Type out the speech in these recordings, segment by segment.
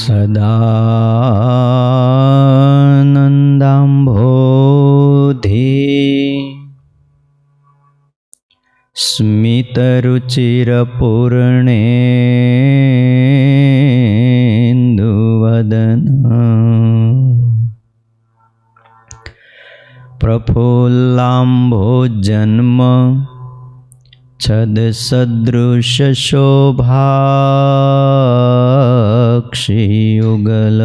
સદાનંદાંભોધિ સ્મિતરુચિરપૂર્ણેન્દુવદન પ્રફુલ્લાંભોજન્મ છદસદૃશશોભાક્ષિયુગલ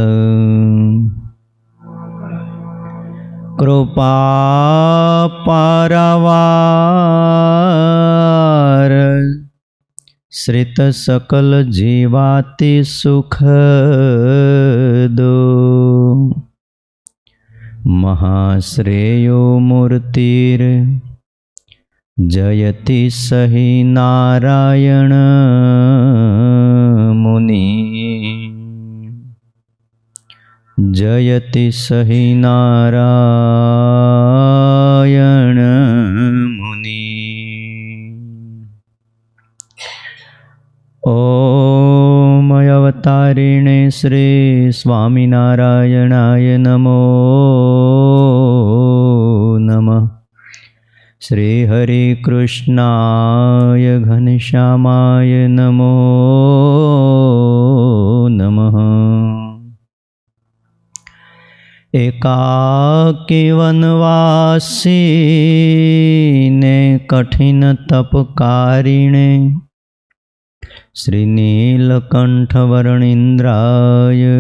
કૃપાપારવાર શ્રિત સકલ જીવાતિ સુખદો મહાશ્રેયો મૂર્તિર જયતિ સહિ નારાયણ મુનિ જયતિ સહિ નારાયણ મુનિ. ઓમ અવતારિણે શ્રી સ્વામિનારાયણાય નમો નમઃ. શ્રી હરિ કૃષ્ણાય ઘનશ્યામાય નમો નમઃ. એકાકી વનવાસીને કઠિન તપકારીણે શ્રી નીલકંઠ વર્ણિન્દ્રાય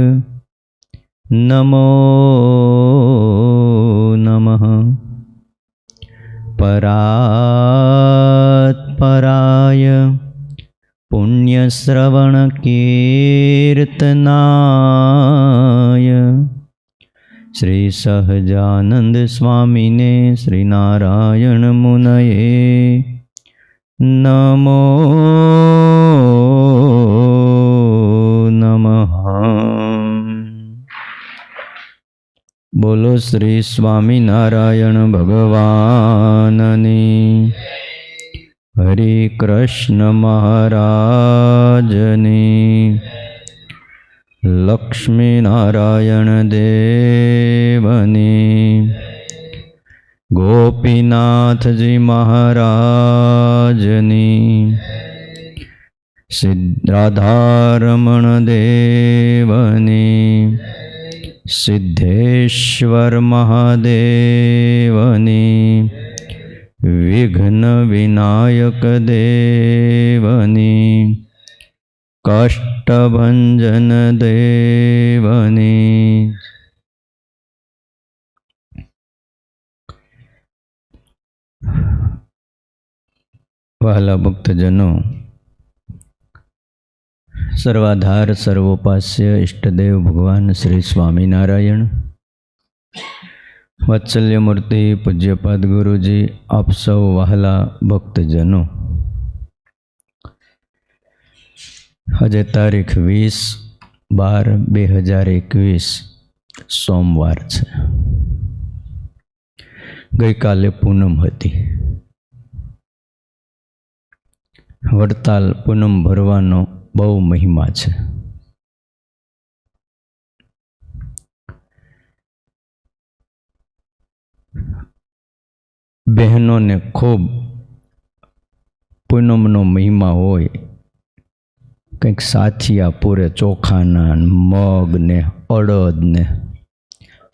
નમો નમઃ. પરાત્પરાય પુણ્યશ્રવણ કીર્તનાય શ્રી સહજાનંદ સ્વામીને શ્રી નારાયણ મુનયે નમો નમઃ. બોલો શ્રી સ્વામિનારાયણ ભગવાનની, હરિ કૃષ્ણ મહારાજની, લક્ષ્મીનારાયણ દેવની, ગોપીનાથજી મહારાજની, રાધારમણ દેવની, સિદ્ધેશ્વર મહાદેવની, વિઘ્ન વિનાયક દેવની, કષ્ટભંજન દેવની. વહાલા ભક્તજનો, સર્વાધાર સર્વોપાસ્ય ઇષ્ટદેવ ભગવાન શ્રી સ્વામિનારાયણ, વાત્સલ્યમૂર્તિ પૂજ્યપાદ ગુરુજી, આપ સૌ વહાલા ભક્તજનો, આજે તારીખ 20/12/2021 સોમવાર છે. ગઈકાલે પૂનમ હતી. વડતાલ પૂનમ ભરવાનો બહુ મહિમા છે. બહેનોને ખૂબ પૂનમનો મહિમા હોય. કંઈક સાથિયા પૂરે ચોખાના, મગ ને અડદ ને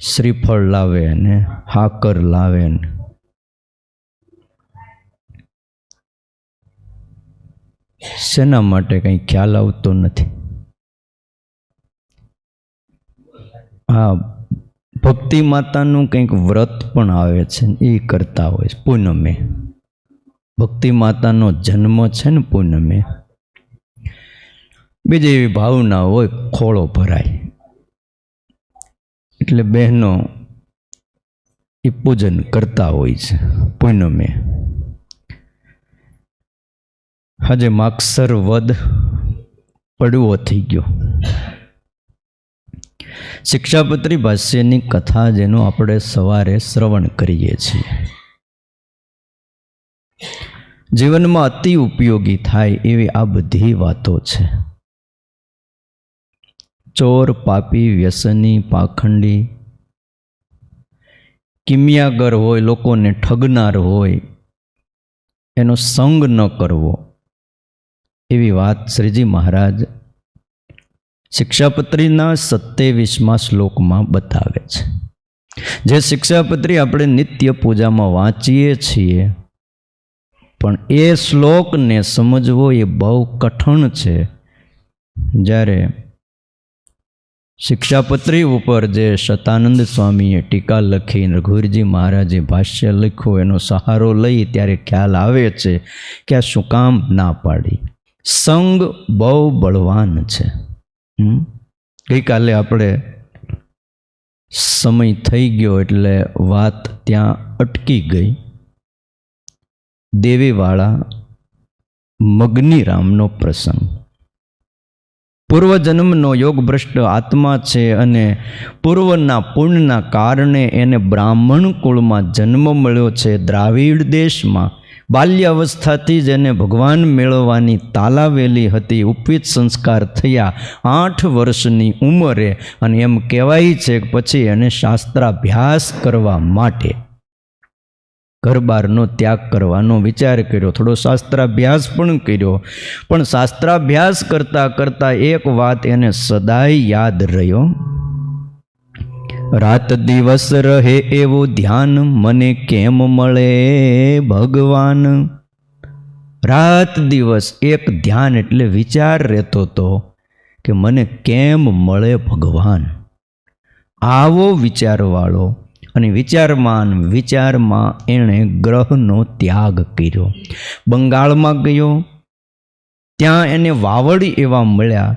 શ્રીફળ લાવે ને હાકર લાવે ને શેના માટે કંઈ ખ્યાલ આવતો નથી. હા, ભક્તિ માતાનું કંઈક વ્રત પણ આવે છે, એ કરતા હોય પૂનમે. ભક્તિ માતાનો જન્મ છે ને પૂનમે. બીજી એવી ભાવના હોય, ખોળો ભરાય એટલે બહેનો એ પૂજન કરતા હોય છે પૂનમે. આજે માગસર વદ પડવો થઈ ગયો. શિક્ષાપત્રી ભાષ્યની કથા જેનું આપણે સવારે શ્રવણ કરીએ છીએ, જીવનમાં અતિ ઉપયોગી થાય એવી આ બધી વાતો છે. ચોર, પાપી, વ્યસની, પાખંડી, કિમિયાગર હોય, લોકોને ઠગનાર હોય, એનો સંગ ન કરવો, એવી વાત શ્રીજી મહારાજ શિક્ષાપત્રીના 27મા શ્લોકમાં બતાવે છે. જે શિક્ષાપત્રી આપણે નિત્ય પૂજામાં વાંચીએ છીએ, પણ એ શ્લોકને સમજવો એ બહુ કઠણ છે. જ્યારે શિક્ષાપત્રી ઉપર જે શતાનંદ સ્વામીએ ટીકા લખી, રઘુવીરજી મહારાજે ભાષ્ય લખ્યું, એનો સહારો લઈ ત્યારે ખ્યાલ આવે છે કે આ શું કામ ના પાડી. સંગ બહુ બળવાન છે. ગઈકાલે આપણે સમય થઈ ગયો એટલે વાત ત્યાં અટકી ગઈ. દેવીવાળા મગનીરામનો પ્રસંગ. પૂર્વજન્મનો યોગભ્રષ્ટ આત્મા છે અને પૂર્વના પુણ્યના કારણે એને બ્રાહ્મણ કુળમાં જન્મ મળ્યો છે. દ્રાવિડ દેશમાં બાલ્યાવસ્થાથી જ એને ભગવાન મેળવવાની તાલાવેલી હતી. ઉપવિત સંસ્કાર થયા 8 વર્ષની ઉંમરે, અને એમ કહેવાય છે કે પછી એને શાસ્ત્રાભ્યાસ કરવા માટે ઘરબારનો ત્યાગ કરવાનો વિચાર કર્યો. થોડો શાસ્ત્રાભ્યાસ પણ કર્યો, પણ શાસ્ત્રાભ્યાસ કરતાં કરતાં એક વાત એને સદાય યાદ રહ્યો. રાત દિવસ રહે એવું ધ્યાન, મને કેમ મળે ભગવાન. રાત દિવસ એક ધ્યાન એટલે વિચાર રહેતો હતો કે મને કેમ મળે ભગવાન. આવો વિચારવાળો, અને વિચારમાં એણે ગ્રહનો ત્યાગ કર્યો. બંગાળમાં ગયો, ત્યાં એને વાવડી એવા મળ્યા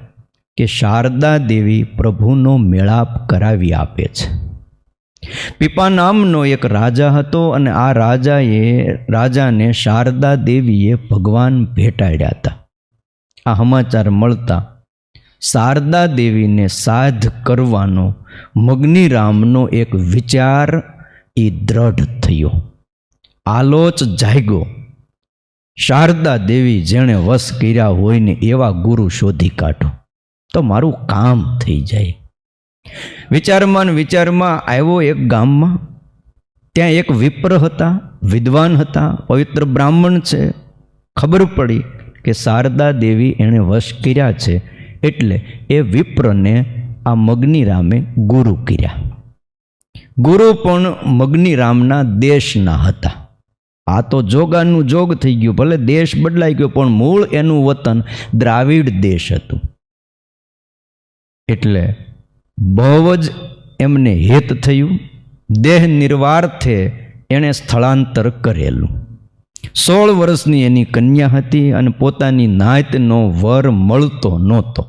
કે શારદા દેવી પ્રભુનો મેળાપ કરાવી આપે છે. પીપા નામનો એક રાજા હતો, અને આ રાજાને શારદા દેવીએ ભગવાન ભેટાડ્યા હતા. આ સમાચાર મળતા શારદા દેવીને સાધ કરવાનો મગનીરામનો એક વિચાર એ દ્રઢ થયો. આલોચ જાગ્યો. શારદા દેવી જેણે વશ કર્યા હોય ને એવા ગુરુ શોધી કાઢો તો મારું કામ થઈ જાય. વિચારમાં આવ્યો એક ગામમાં. ત્યાં એક વિપ્ર હતા, વિદ્વાન હતા, પવિત્ર બ્રાહ્મણ છે. ખબર પડી કે શારદા દેવી એણે વશ કર્યા છે, એટલે એ વિપ્રને આ મગનીરામે ગુરુ કર્યા. ગુરુ પણ મગનીરામના દેશના હતા. આ તો જોગાનું જોગ થઈ ગયું, ભલે દેશ બદલાઈ ગયો, પણ મૂળ એનું વતન દ્રાવિડ દેશ હતું. એટલે બહુ જ એમને હેત થયું. દેહ નિર્વાર્થે એણે સ્થળાંતર કરેલું. 16 વર્ષની એની કન્યા હતી, અને પોતાની નાતનો વર મળતો નહોતો.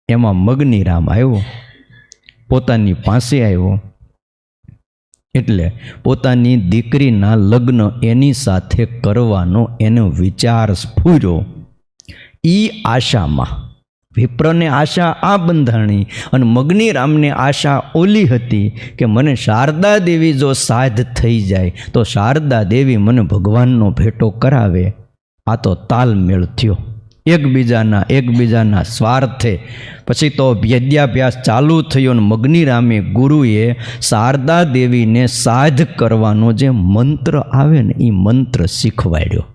એમાં મગનીરામ આવ્યો, પોતાની પાસે આવ્યો, એટલે પોતાની દીકરીના લગ્ન એની સાથે કરવાનો એનો વિચાર સ્ફૂર્યો. ઈ આશામાં વિપ્રને આશા આ બંધાણી, અને મગનીરામને આશા ઓલી હતી કે મને શારદા દેવી જો સાધ થઈ જાય તો શારદા દેવી મને ભગવાનનો ભેટો કરાવે. આ તો તાલમેળ થયો એકબીજાના સ્વાર્થે. પછી તો વિદ્યાભ્યાસ ચાલુ થયો, અને મગનીરામે ગુરુએ શારદા દેવીને સાધ કરવાનો જે મંત્ર આવે ને એ મંત્ર શીખવાડ્યો.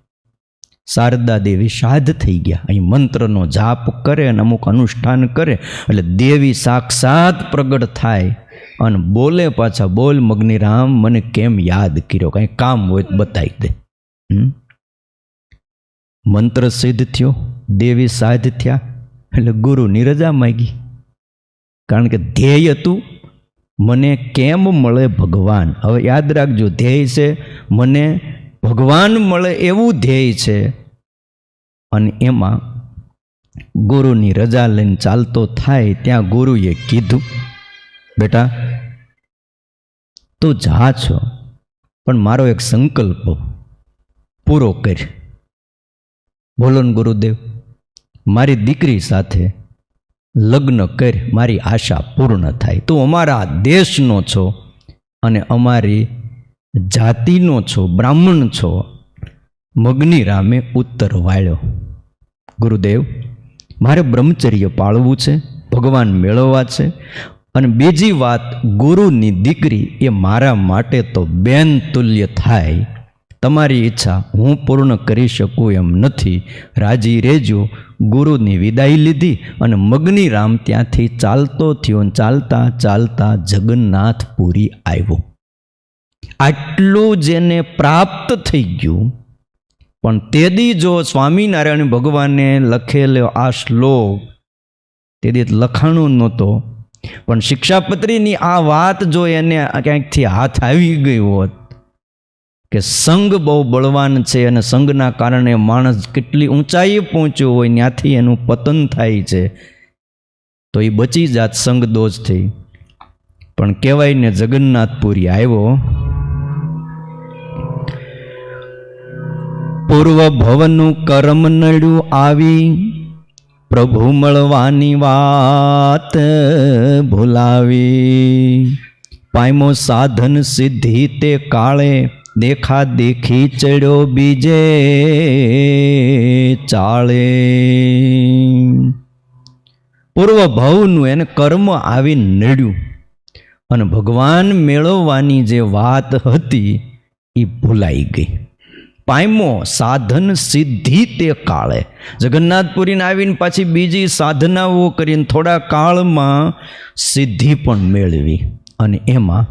શારદા દેવી સાધ થઈ ગયા. અહીં મંત્રનો જાપ કરે અને અમુક અનુષ્ઠાન કરે એટલે દેવી સાક્ષાત પ્રગટ થાય અને બોલે પાછા, બોલ મગનીરામ, મને કેમ યાદ કર્યો, કંઈ કામ હોય તો બતાવી દે. મંત્ર સિદ્ધ થયો, દેવી સાધ થયા, એટલે ગુરુની રજા માગી. કારણ કે ધ્યેય હતું મને કેમ મળે ભગવાન. હવે યાદ રાખજો, ધ્યેય છે મને ભગવાન મળે એવું ધ્યેય છે. અને એમાં ગુરુની રજા લઈને ચાલતો થાય ત્યાં ગુરુએ કીધું, બેટા તું જા છો, પણ મારો એક સંકલ્પ પૂરો કર. બોલો ને ગુરુદેવ. મારી દીકરી સાથે લગ્ન કર, મારી આશા પૂર્ણ થાય. તું અમારા દેશનો છો અને અમારી જાતિનો છો, બ્રાહ્મણ છો. મગનીરામે ઉત્તર વાળ્યો, ગુરુદેવ મારે બ્રહ્મચર્ય પાળવું છે, ભગવાન મેળવવા છે. અને બીજી વાત, ગુરુની દીકરી એ મારા માટે તો બેન તુલ્ય થાય. તમારી ઈચ્છા હું પૂર્ણ કરી શકું એમ નથી, રાજી રહેજો. ગુરુની વિદાય લીધી અને મગની રામ ત્યાંથી ચાલતો થયો. ચાલતા ચાલતા જગન્નાથપુરી આવ્યો. આટલું જેને પ્રાપ્ત થઈ ગયું. પણ તેદી જો સ્વામિનારાયણ ભગવાને લખેલો આ શ્લોક તેદી લખાણું નહોતો, પણ શિક્ષાપત્રીની આ વાત જો એને ક્યાંકથી હાથ આવી ગઈ હોત કે સંગ બહુ બળવાન છે અને સંગના કારણે માણસ કેટલી ઊંચાઈએ પહોંચ્યો હોય ત્યાંથી એનું પતન થાય છે, તો એ બચી જાત સંગ દોષથી. પણ કહેવાય ને જગન્નાથપુરી આવ્યો. પૂર્વ ભવનું કર્મ નડ્યું આવી, પ્રભુ મળવાની વાત ભૂલાવી. પાયમો સાધન સિદ્ધિ તે કાળે, દેખા દેખી ચડ્યો બીજે ચાળે. પૂર્વ ભવનું એને કર્મ આવી નડ્યું અને ભગવાન મેળવવાની જે વાત હતી એ ભૂલાઈ ગઈ. પાયમો સાધન સિદ્ધિ તે કાળે, જગન્નાથપુરીને આવીને પાછી બીજી સાધનાઓ કરીને થોડા કાળમાં સિદ્ધિ પણ મેળવી અને એમાં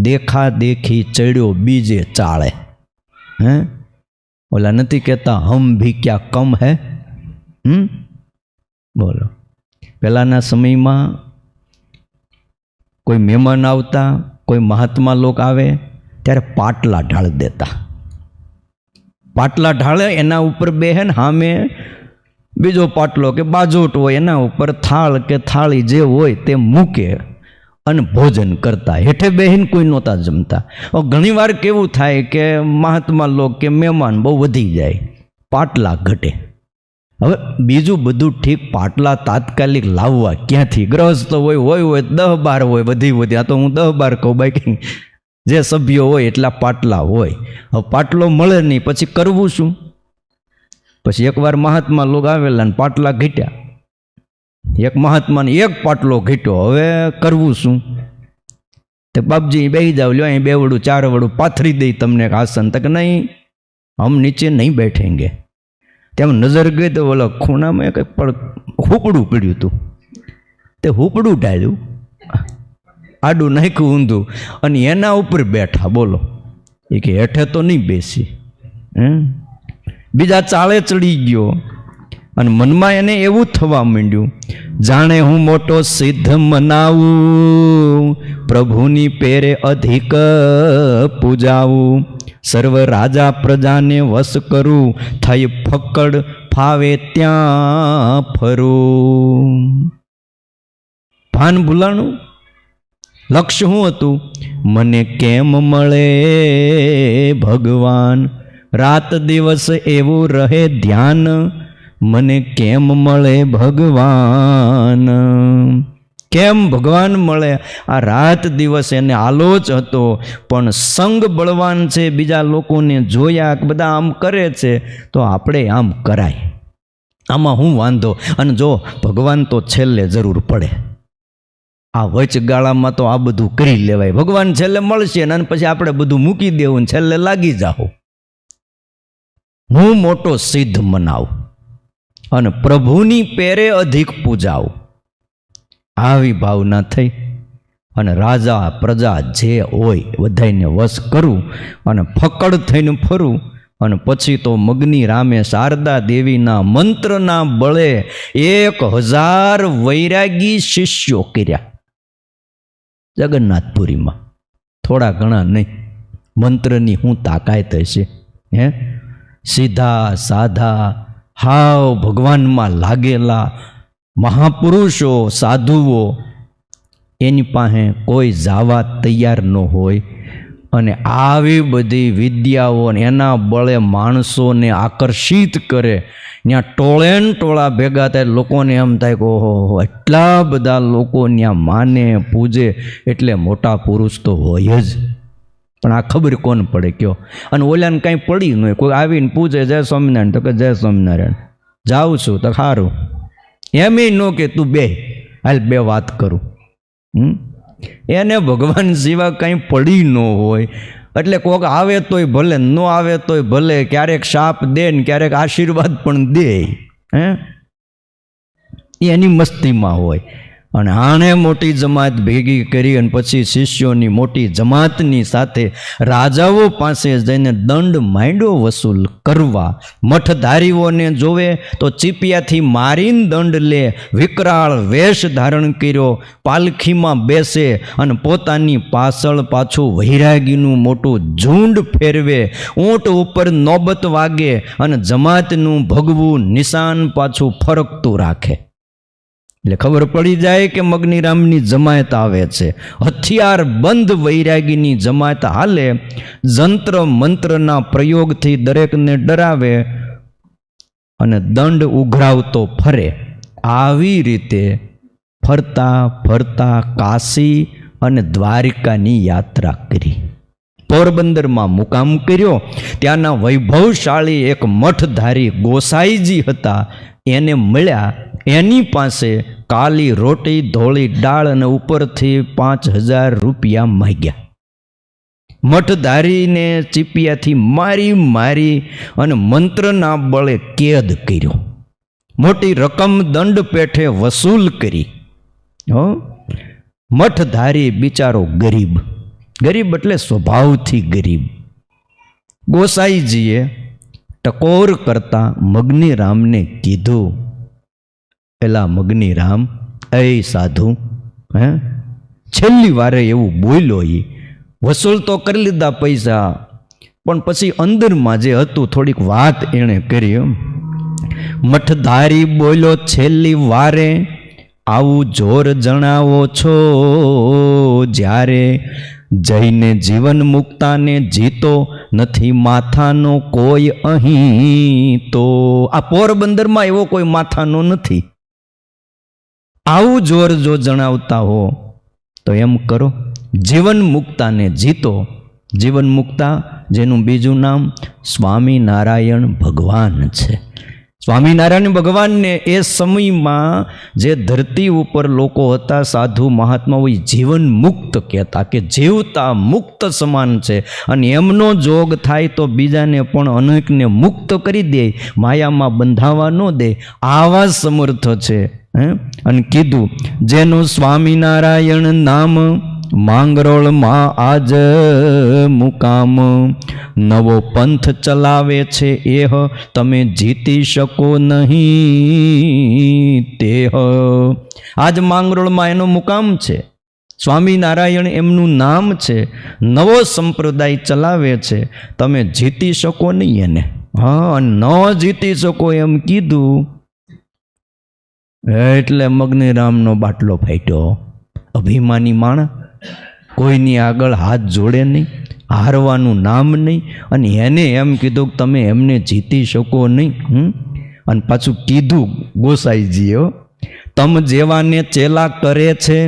દેખા દેખી ચડ્યો બીજે ચાળે. ઓલા નથી કહેતા હમ ભી ક્યાં કમ હે. બોલો, પહેલાના સમયમાં કોઈ મહેમાન આવતા, કોઈ મહાત્મા લોક આવે ત્યારે પાટલા ઢાળ દેતા. પાટલા ઢાળે, એના ઉપર બેહે ને સામે બીજો પાટલો કે બાજોટ હોય, એના ઉપર થાળ કે થાળી જે હોય તે મૂકે અને ભોજન કરતા. હેઠે બેહીને કોઈ નહોતા જમતા. ઘણીવાર કેવું થાય કે મહાત્મા લોક કે મહેમાન બહુ વધી જાય, પાટલા ઘટે. હવે બીજું બધું ઠીક, પાટલા તાત્કાલિક લાવવા ક્યાંથી? ગ્રહસ્થ હોય 10-12 હોય, વધી. આ તો હું 10-12 કહું, બાકી જે સભ્યો હોય એટલા પાટલા હોય. હવે પાટલો મળે નહીં, પછી કરવું શું? પછી એકવાર મહાત્મા લોક આવેલા ને પાટલા ઘટ્યા. એક મહાત્માને એક પાટલો ઘટ્યો, હવે કરવું શું? તે બાપજી બેસી જાવ, લ્યો અહીં 2 વડું 4 વડું પાથરી દઈ તમને આસન. તક નહીં, હમ નીચે નહીં બેઠેંગે. તેમ નજર ગઈ તો ઓલો ખૂણામાં કંઈક પણ હુપડું પડ્યું હતું, તે હુપડું ઢાળ્યું, આડું નાખ્યું ઊંધું અને એના ઉપર બેઠા. બોલો, એ કે હેઠે તો નહીં બેસી. બીજા ચાળે ચડી ગયો અને મનમાં એને એવું થવા માંડ્યું, જાણે હું મોટો સિદ્ધ મનાવું, પ્રભુની પેરે અધિક પૂજાવું, સર્વ રાજા પ્રજાને વશ કરું, થઈ ફક્કડ ફાવે ત્યાં ફરું. ભાન ભૂલાણું. લક્ષ્ય શું હતું? મને કેમ મળે ભગવાન, રાત દિવસ એવું રહે ધ્યાન, મને કેમ મળે ભગવાન. કેમ ભગવાન મળે? આ રાત દિવસ એને આલોચ હતો, પણ સંગ બળવાન છે. બીજા લોકોને જોયા બધા આમ કરે છે તો આપણે આમ કરાય, આમાં હું વાંધો? અને જો ભગવાન તો છેલ્લે જરૂર પડે, આ વચગાળામાં તો આ બધું કરી લેવાય. ભગવાન છેલ્લે મળશે અને પછી આપણે બધું મૂકી દેવું ને છેલ્લે લાગી જાઓ. હું મોટો સિદ્ધ મનાવું અને પ્રભુની પેરે અધિક પૂજાવું. આવી ભાવના થઈ અને રાજા પ્રજા જે હોય બધાને વશ કરું અને ફકડ થઈને ફરું. અને પછી તો મગની રામે શારદા દેવીના મંત્રના બળે 1000 વૈરાગી શિષ્યો કર્યા જગન્નાથપુરીમાં. થોડા ઘણા નહીં, મંત્રની હું તાકાત હશે? સીધા સાધા હાવ ભગવાનમાં લાગેલા મહાપુરુષો સાધુઓ એની પાસે કોઈ જવા તૈયાર ન હોય. અને આવી બધી વિદ્યાઓ એના બળે માણસોને આકર્ષિત કરે. ત્યાં ટોળે ને ટોળા ભેગા થાય, લોકોને એમ થાય કે ઓહો એટલા બધા લોકો ત્યાં માને પૂજે એટલે મોટા પુરુષ તો હોય જ. પણ આ ખબર કોણ પડે કયો? અને ઓલાને કાંઈ પડી ન હોય, કોઈ આવીને પૂછે જય સ્વામિનારાયણ, તો કે જય સ્વામિનારાયણ, જાઉં છું તો સારું. એમ ન કે તું બે હાલ બે વાત કરું. એને ભગવાન સિવાય કંઈ પડી ન હોય એટલે કોક આવે તોય ભલે, ન આવે તોય ભલે, ક્યારેક શાપ દે ને ક્યારેક આશીર્વાદ પણ દે. એની મસ્તીમાં હોય. અને આણે મોટી જમાત ભેગી કરી અને પછી શિષ્યોની મોટી જમાતની સાથે રાજાઓ પાસે જઈને દંડ માંડ્યો વસૂલ કરવા. મઠધારીઓને જોવે તો ચીપિયાથી મારીને દંડ લે, વિકરાળ વેશ ધારણ કર્યો, પાલખીમાં બેસે અને પોતાની પાછળ પાછું વૈરાગીનું મોટું ઝુંડ ફેરવે, ઊંટ ઉપર નોબત વાગે અને જમાતનું ભગવું નિશાન પાછું ફરકતું રાખે. એટલે ખબર પડી જાય કે મગનીરામની જમાયત આવે છે. હથિયાર બંધ વૈરાગીની જમાયત હાલે, જંત્ર મંત્રના પ્રયોગથી દરેકને ડરાવે અને દંડ ઉઘરાવતો ફરે. આવી રીતે ફરતા ફરતા કાશી અને દ્વારિકાની યાત્રા કરી. પોરબંદરમાં મુકામ કર્યો. ત્યાંના વૈભવશાળી એક મઠધારી ગોસાઈજી હતા, એને મળ્યા. એની પાસે કાલી રોટી, ધોળી દાળ અને ઉપરથી 5000 રૂપિયા માગ્યા. મઠધારીને ચીપિયાથી મારી મારી અને મંત્રના બળે કેદ કર્યો. મોટી રકમ દંડ પેઠે વસૂલ કરી. મઠધારી બિચારો ગરીબ, ગરીબ એટલે સ્વભાવથી ગરીબ. ગોસાઈજીએ ટકોર કરતા મગનીરામને કીધું, પેલા મગનીરામ, એ સાધુ, છેલ્લી વારે એવું બોલ્યો. એ વસૂલ તો કરી લીધા પૈસા, પણ પછી અંદરમાં જે હતું થોડીક વાત એણે કરી. મઠધારી બોલ્યો, છેલ્લી વારે આવું જોર જણાવો છો જ્યારે જઈને જીવન મુક્તાને જીતો નથી માથાનો કોઈ અહીં. તો આ પોરબંદરમાં એવો કોઈ માથાનો નથી. આવું જોર જો જણાવતા હો તો એમ કરો, જીવન મુક્તાને જીતો. જીવન મુક્તા જેનું બીજું નામ સ્વામિનારાયણ ભગવાન છે. સ્વામિનારાયણ ભગવાનને એ સમયમાં જે ધરતી ઉપર લોકો હતા, સાધુ મહાત્માઓ, જીવન મુક્ત કહેતા, કે જીવતા મુક્ત સમાન છે. અને એમનો જોગ થાય તો બીજાને પણ અનેકને મુક્ત કરી દે, માયામાં બંધાવા ન દે, આવા સમર્થ છે. અને કીધું, જેનું સ્વામિનારાયણ નામ માંગરોળમાં આજ મુકામ, નવો પંથ ચલાવે છે એહ તમે જીતી શકો નહીં તેહ. આજ માંગરોળમાં એનો મુકામ છે, સ્વામિનારાયણ એમનું નામ છે, નવો સંપ્રદાય ચલાવે છે, તમે જીતી શકો નહીં એને. ન જીતી શકો એમ કીધું એટલે મગનીરામનો બાટલો ફાટ્યો. અભિમાની માણસ, કોઈની આગળ હાથ જોડે નહીં, હારવાનું નામ નહીં, અને એને એમ કીધું કે તમે એમને જીતી શકો નહીં. અને પાછું કીધું ગોસાઈજીએ, તમ જેવાને ચેલા કરે છે,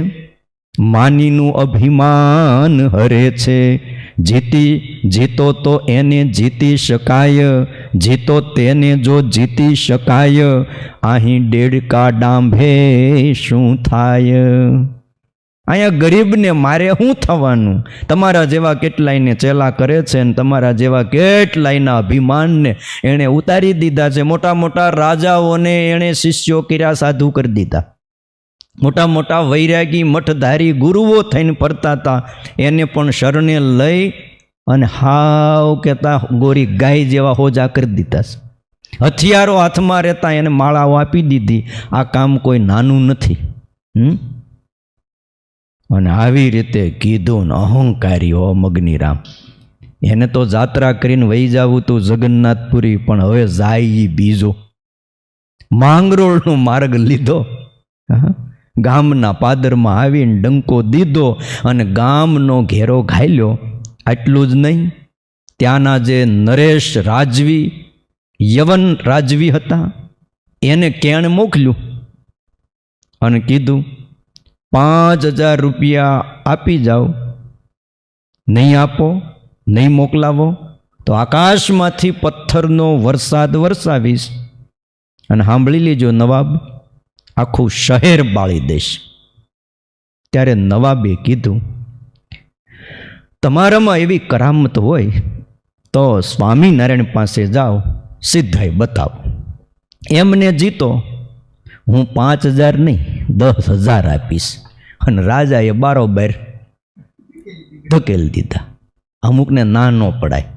માનીનું અભિમાન હરે છે. જીતો તો એને જીતી શકાય, જીતો તેને જો જીતી શકાય, અહીં દેડકા ડાંભે શું થાય. અહીંયા ગરીબને મારે શું થવાનું? તમારા જેવા કેટલાયને ચેલા કરે છે ને તમારા જેવા કેટલાયના અભિમાનને એણે ઉતારી દીધા છે. મોટા મોટા રાજાઓને એણે શિષ્યો કર્યા, સાધુ કરી દીધા. મોટા મોટા વૈરાગી મઠધારી ગુરુઓ થઈને ફરતા હતા, એને પણ શરણે લઈ અને હાવ કહેતા ગોરી ગાય જેવા હોજા કરી દીધા છે. હથિયારો હાથમાં રહેતા એને માળાઓ આપી દીધી. આ કામ કોઈ નાનું નથી. અને આવી રીતે કીધું ને અહંકારી હો મગનીરામ, એને તો જાત્રા કરીને વહી જવું તું જગન્નાથપુરી, પણ હવે જાય બીજો. માંગરોળનો માર્ગ લીધો, ગામના પાદરમાં આવીને ડંકો દીધો અને ગામનો ઘેરો ઘાલ્યો. આટલું જ નહીં, ત્યાંના જે નરેશ રાજવી, યવન રાજવી હતા, એને કેણ મોકલ્યું અને કીધું 5000 રૂપિયા આપી જાઓ, નહીં આપો, નહીં મોકલાવો તો આકાશમાંથી પથ્થરનો વરસાદ વરસાવીશ. અને સાંભળી લેજો નવાબ, આખું શહેર બાળી દઈશ. ત્યારે નવાબે કીધું, તમારામાં એવી કરામત હોય તો સ્વામિનારાયણ પાસે જાઓ, સિદ્ધાઈ બતાવો. એમને જીતો હું 5,000 નહીં 10,000 આપીશ. અને રાજાએ બારોબાર ધકેલી દીધા. અમુકને ના ન પડાય,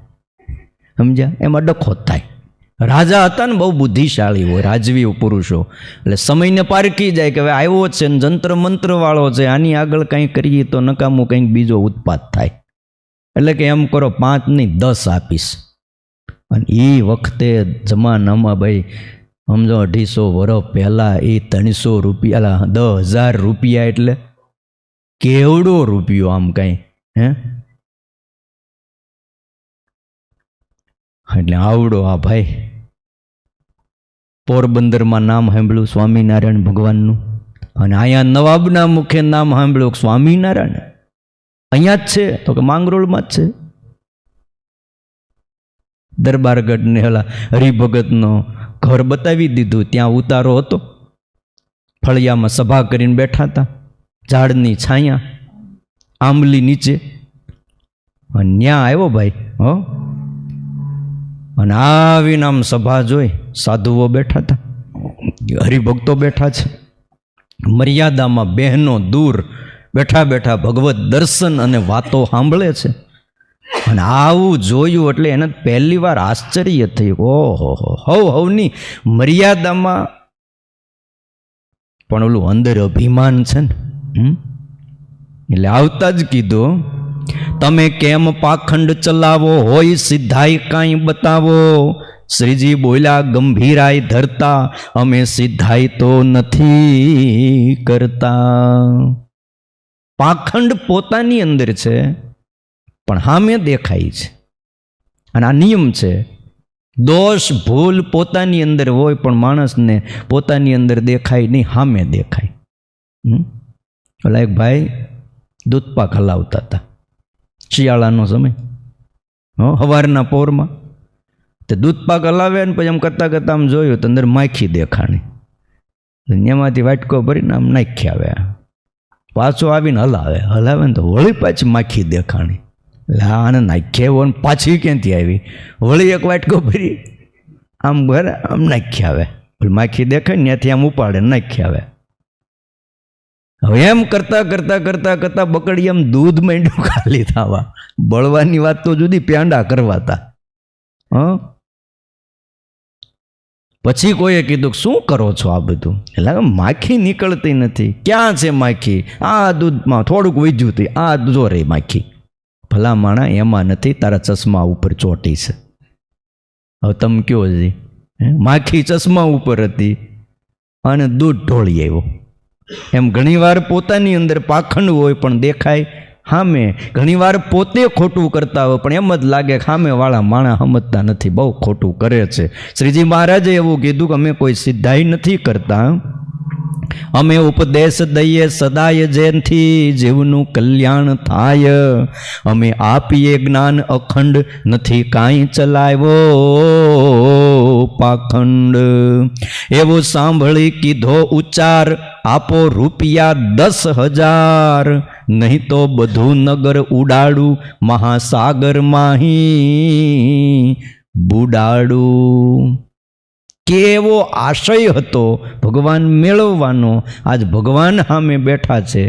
સમજ્યા? એમાં ડખો થાય. રાજા હતા ને બહુ બુદ્ધિશાળી હોય, રાજવીય પુરુષો, એટલે સમયને પારખી જાય કે હવે આવ્યો છે ને જંત્ર મંત્ર વાળો છે, આની આગળ કંઈ કરીએ તો નકામું કંઈક બીજો ઉત્પાદ થાય. એટલે કે એમ કરો 5 નહીં 10 આપીશ. અને એ વખતે જમાનામાં ભાઈ સમજો 250 વર્ષ પહેલાં એ 300 રૂપિયા 10,000 રૂપિયા એટલે કેવડો રૂપિયો આમ કાંઈ હે. એટલે આવડો આ ભાઈ પોરબંદરમાં નામ સાંભળ્યું સ્વામિનારાયણ ભગવાનનું, અને અહીંયા નવાબના મુખે નામ સાંભળ્યું સ્વામિનારાયણ અહીંયા જ છે, તો કે માંગરોળમાં જ છે. દરબારગઢને હલા હરિભગતનો ઘર બતાવી દીધું, ત્યાં ઉતારો હતો, ફળિયામાં સભા કરીને બેઠા હતા, ઝાડની છાયા આંબલી નીચે. અને ત્યાં આવ્યો ભાઈ હો, અને આવીને આમ સભા જોઈ સાધુઓ બેઠા હતા, હરિભક્તો બેઠા છે, મર્યાદામાં બહેનો દૂર બેઠા બેઠા ભગવત દર્શન અને વાતો સાંભળે છે. અને આવું જોયું એટલે એને પહેલી વાર આશ્ચર્ય થયું, ઓહો હવની મર્યાદામાં પણ ઓલું અંદર અભિમાન છે ને. એટલે આવતા જ કીધું, તમે કેમ પાખંડ ચલાવો, હોય સિદ્ધાઈ કાંઈ બતાવો. શ્રીજી બોલ્યા ગંભીરાઈ ધરતા, અમે સિદ્ધાઈ તો નથી કરતા. પાખંડ પોતાની અંદર છે પણ સામે દેખાય છે, અને આ નિયમ છે. દોષ ભૂલ પોતાની અંદર હોય પણ માણસને પોતાની અંદર દેખાય નહીં, સામે દેખાય. ઓલા એક ભાઈ દૂધપાક હલાવતા હતા, શિયાળાનો સમય, સવારના પોરમાં. તે દૂધપાક હલાવે ને પછી આમ કરતાં કરતાં આમ જોયું તો અંદર માખી દેખાણી. એમાંથી વાટકો ભરીને આમ નાખી આવે, પાછો આવીને હલાવે ને તો વળી પાછી માખી દેખાણી. એટલે આને નાખી આવ્યો ને પાછી ક્યાંથી આવી, વળી એક વાટકો ભરી આમ ભરે આમ નાખી આવે, માખી દેખાય ને ત્યાંથી આમ ઉપાડે નાખી આવે. હવે એમ કરતાં કરતાં કરતાં કરતાં બકડી એમ દૂધ માંડ્યું ખાલી થવા. બળવાની વાત તો જુદી, પ્યાંડા કરવાતા. પછી કોઈએ કીધું શું કરો છો આ બધું? એટલે માખી નીકળતી નથી. ક્યાં છે માખી? આ દૂધમાં થોડુંક વધ્યું હતું, આ જો રે માખી. ભલા માણા એમાં નથી, તારા ચશ્મા ઉપર ચોટી છે. હવે તમે કયો જી, માખી ચશ્મા ઉપર હતી અને દૂધ ઢોળી આવ્યો. એમ ઘણીવાર પોતાની અંદર પાખંડ હોય પણ દેખાય સામે, ઘણીવાર પોતે ખોટું કરતા હોય પણ એમ જ લાગે સામેવાળા માણા સમજતા નથી, બહુ ખોટું કરે છે. શ્રીજી મહારાજે એવું કીધું કે અમે કોઈ સિદ્ધાઈ નથી કરતા, અમે ઉપદેશ દઈએ સદાય જેનથી જીવનું કલ્યાણ થાય. અમે આપીએ જ્ઞાન અખંડ, નથી કાંઈ ચલાવ્યો પાખંડ. એવું સાંભળી કીધો ઉચ્ચાર, આપો રૂપિયા 10,000, નહીં તો બધું નગર ઉડાડું, મહાસાગર માહી બુડાડું. કેવો આશય હતો ભગવાન મેળવવાનો, આજ ભગવાન સામે બેઠા છે,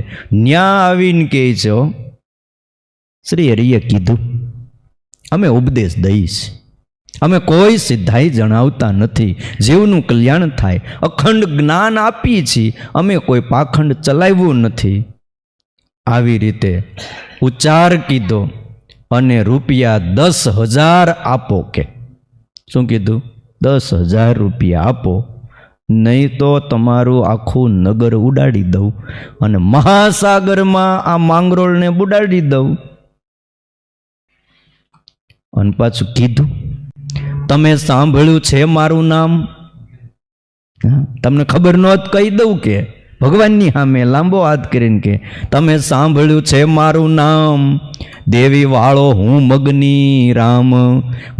ન્યા આવીને કહે છે શ્રી હરિએ કીધું અમે ઉપદેશ દઈશ, અમે કોઈ સિદ્ધાઈ જણાવતા નથી, જીવનું કલ્યાણ થાય, અખંડ જ્ઞાન આપીએ છીએ, અમે કોઈ પાખંડ ચલાવ્યું નથી. આવી રીતે ઉચ્ચાર કીધો અને રૂપિયા 10,000 આપો. કે શું કીધું? 10,000 રૂપિયા આપો, નહીં તો તમારું આખું નગર ઉડાડી દઉં અને મહાસાગરમાં આ માંગરોળને બુડાડી દઉં. અને પાછું કીધું તમે સાંભળ્યું છે મારું નામ? તમને ખબર નહોત કહી દઉં કે ભગવાનની સામે લાંબો હાથ કરીને કે તમે સાંભળ્યું છે મારું નામ, દેવી વાળો હું મગની રામ,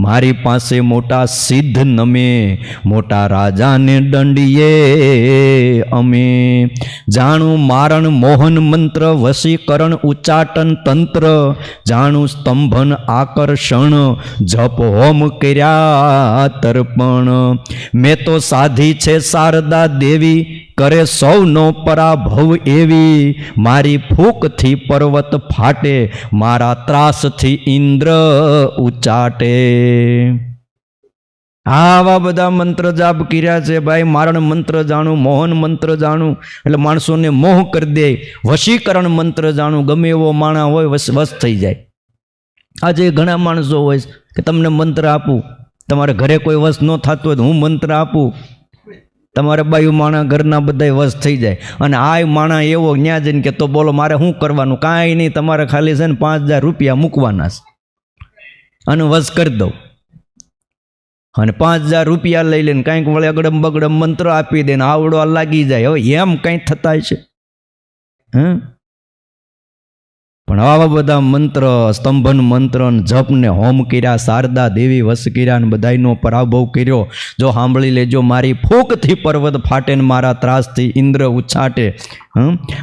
મારી પાસે મોટા સિદ્ધ નમે, મોટા રાજાને દંડીએ અમે, જાણું મારણ મોહન મંત્ર, વશીકરણ ઉચ્ચાટન તંત્ર, જાણું સ્તંભન આકર્ષણ, જપ હોમ કર્યા તર્પણ, મેં તો સાધી છે શારદા દેવી, કરે સૌનો પરાભવ એવી, મારી ફૂંકથી પર્વત ફાટે, મારા ત્રાસથી ઇન્દ્ર ઉચ્ચાટે. આવા બધા મંત્ર જાપ કર્યા છે ભાઈ. મારણ મંત્ર જાણું, મોહન મંત્ર જાણું, એટલે માણસોને મોહ કરી દે. વશીકરણ મંત્ર જાણું, ગમે એવો માણા હોય વશ થઈ જાય. આજે ઘણા માણસો હોય કે તમને મંત્ર આપું, તમારે ઘરે કોઈ વશ ન થતું હોય તો હું મંત્ર આપું, તમારે બાયું માણા ઘરના બધા વશ થઈ જાય. અને આ માણા એવો ન્યા જઈને કે તો બોલો મારે શું કરવાનું? કાંઈ નહીં, તમારે ખાલી છે ને 5,000 રૂપિયા મૂકવાના છે અને વશ કરી દઉં. અને 5,000 રૂપિયા લઈ લઈને કાંઈક વળે અગડમ બગડમ મંત્ર આપી દે ને આવડો લાગી જાય. હવે એમ કંઈ થતા છે? પણ આવા બધા મંત્ર, સ્તંભન મંત્ર, જપને હોમ કર્યા, શારદા દેવી વશ કર્યા ને બધાયનો પરાભવ કર્યો. જો સાંભળી લેજો, મારી ફૂંકથી પર્વત ફાટે ને મારા ત્રાસથી ઇન્દ્ર ઉચ્ચાટે.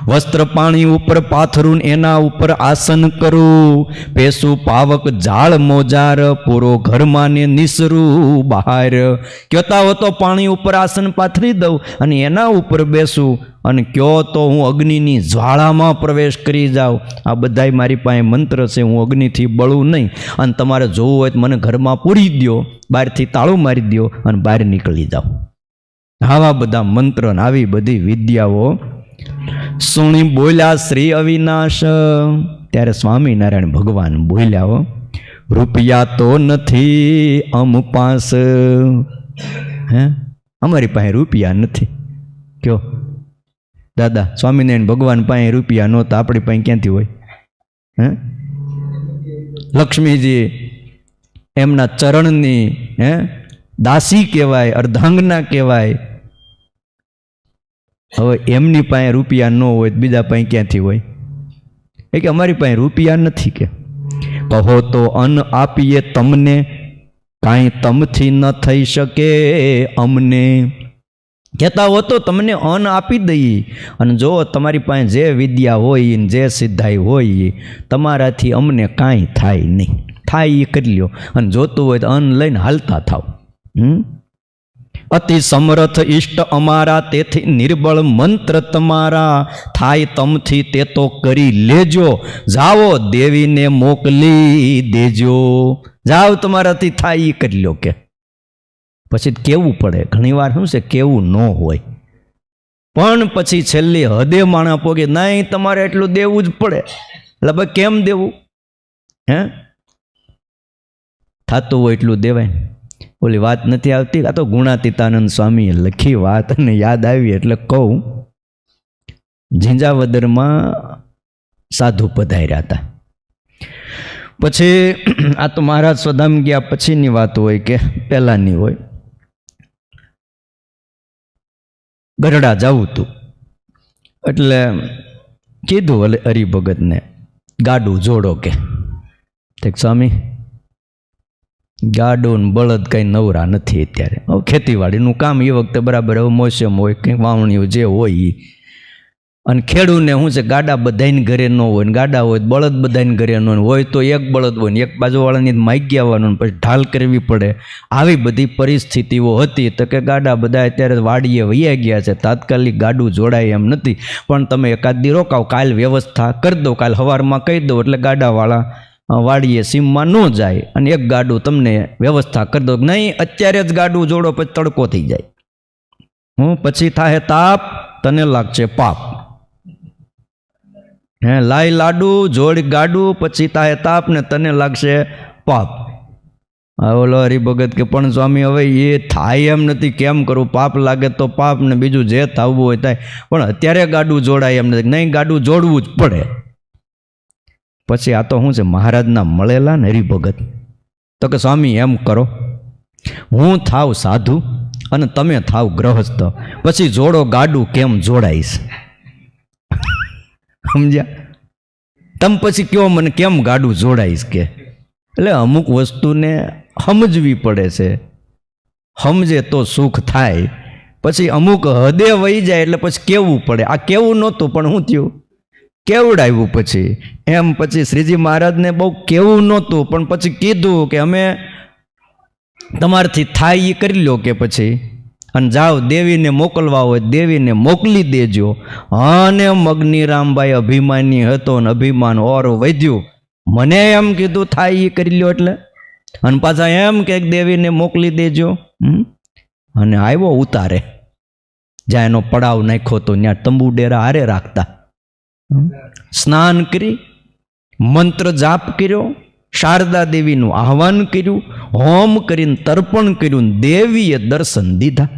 વસ્ત્ર પાણી ઉપર પાથરું એના ઉપર આસન કરું, પેસું પાવક ઝાડ મોજાર, પૂરો ઘરમાં ને નિસરું બહાર. કહેતા હો તો પાણી ઉપર આસન પાથરી દઉં અને એના ઉપર બેસું, અને કયો તો હું અગ્નિની જ્વાળામાં પ્રવેશ કરી જાઉં. આ બધાય મારી પાસે મંત્ર છે, હું અગ્નિથી બળું નહીં. અને તમારે જોવું હોય તો મને ઘરમાં પૂરી દો, બહારથી તાળું મારી દો અને બહાર નીકળી જાઓ. આવા બધા મંત્ર ને આવી બધી વિદ્યાઓ સુણી બોલ્યા શ્રી અવિનાશ. ત્યારે સ્વામિનારાયણ ભગવાન બોલ્યા, હો રૂપિયા તો નથી અમ પાસ. અમારી પાસે રૂપિયા નથી. કયો દાદા, સ્વામિનારાયણ ભગવાન પાસે રૂપિયા નહોતા, આપણી પાસે ક્યાંથી હોય? લક્ષ્મીજી એમના ચરણની દાસી કહેવાય, અર્ધાંગના કહેવાય. હવે એમની પાસે રૂપિયા ન હોય તો બીજા પાસે ક્યાંથી હોય? એ કે અમારી પાસે રૂપિયા નથી. કે કહો તો અન્ન આપીએ તમને, કાંઈ તમથી ન થઈ શકે અમને. કહેતા હો તો તમને અન્ન આપી દઈએ, અને જો તમારી પાસે જે વિદ્યા હોય ને જે સિદ્ધાઈ હોય તમારાથી અમને કાંઈ થાય નહીં. થાય એ કરી લ્યો, અને જોતું હોય તો અન્ન લઈને હાલતા થાવ. અતિ સમર્થ ઈષ્ટ અમારા, તેથી નિર્બળ મંત્ર તમારા, થાય તમથી તે તો કરી લેજો, જાઓ દેવીને મોકલી દેજો. જાઓ તમારાથી થાય એ કરી લો. કે પછી કેવું પડે? ઘણીવાર શું છે, કેવું ન હોય, પણ પછી છેલ્લી હદે માણા પોગે, નહીં તમારે એટલું દેવું જ પડે. એટલે ભાઈ કેમ દેવું? થતું હોય એટલું દેવાય. ઓલી વાત નથી આવતી, આ તો ગુણાતીતાનંદ સ્વામીએ લખી વાત અને યાદ આવી એટલે કહું. ઝીંઝાવદરમાં સાધુ પધાર્યા હતા. પછી આ તો મહારાજ સ્વધામ ગયા પછીની વાત હોય કે પહેલાંની હોય. ગઢડા જવું હતું એટલે કીધું હરિભગતને, ગાડું જોડો. કે સ્વામી ગાડો ને બળદ કંઈ નવરા નથી અત્યારે. હવે ખેતીવાડીનું કામ એ વખતે બરાબર, હવે મોસમ હોય કંઈ વાવણીઓ જે હોય એ. અને ખેડૂને શું છે, ગાડા બધાને ઘરે ન હોય ને, ગાડા હોય બળદ બધાને ઘરે ન હોય, તો એક બળદ હોય ને એક બાજુવાળાની માગી આવવાનું, પછી ઢાલ કરવી પડે. આવી બધી પરિસ્થિતિઓ હતી. તો કે ગાડા બધા અત્યારે વાડીએ વૈયા ગયા છે, તાત્કાલિક ગાડું જોડાય એમ નથી, પણ તમે એકાદ દી રોકાવ, કાલ વ્યવસ્થા કરી દો, કાલ સવારમાં કહી દો એટલે ગાડાવાળા વાડીએ સીમમાં ન જાય અને એક ગાડું તમને વ્યવસ્થા કરી દો. નહીં અત્યારે જ ગાડું જોડો, પછી તડકો થઈ જાય. પછી થાય તાપ, તને લાગશે પાપ. લાઈ લાડુ જોડ ગાડું, પછી થાય તાપ ને તને લાગશે પાપ. ઓલો હરિભગત કે પણ સ્વામી હવે એ થાય એમ નથી, કેમ કરું? પાપ લાગે તો પાપ, ને બીજું જે થવું હોય થાય, પણ અત્યારે ગાડું જોડાય એમ નથી. નહીં, ગાડું જોડવું જ પડે. પછી આ તો શું છે, મહારાજના મળેલા ને હરિભગત. તો કે સ્વામી એમ કરો, હું થાવ સાધુ અને તમે થાવ ગ્રહસ્થ, પછી જોડો ગાડું કેમ જોડાઈશ. સમજ્યા? તમે પછી કયો મને કેમ ગાડું જોડાઈશ કે? એટલે અમુક વસ્તુને સમજવી પડે છે, સમજે તો સુખ થાય. પછી અમુક હદે વહી જાય એટલે પછી કેવું પડે. આ કેવું નહોતું પણ શું થયું? કેવડાવ્યું પછી. એમ પછી શ્રીજી મહારાજને બહુ કેવું નહોતું પણ પછી કીધું કે અમે તમારાથી થાય એ કરી લો કે પછી, અને જાઓ દેવીને મોકલવા હોય દેવીને મોકલી દેજો. અને મગનીરામભાઈ અભિમાની હતો ને અભિમાન ઓર વધ્યું. મને એમ કીધું થાય એ કરી લો એટલે, અને પાછા એમ કે દેવીને મોકલી દેજો. અને આવ્યો ઉતારે, જ્યાં એનો પડાવ નાખ્યો તો ત્યાં તંબુ ડેરા હારે રાખતા. સ્નાન કરી, મંત્ર જાપ કર્યો, શારદા દેવીનું આહવાન કર્યું, હોમ કરીને તર્પણ કર્યું. દેવીએ દર્શન દીધા.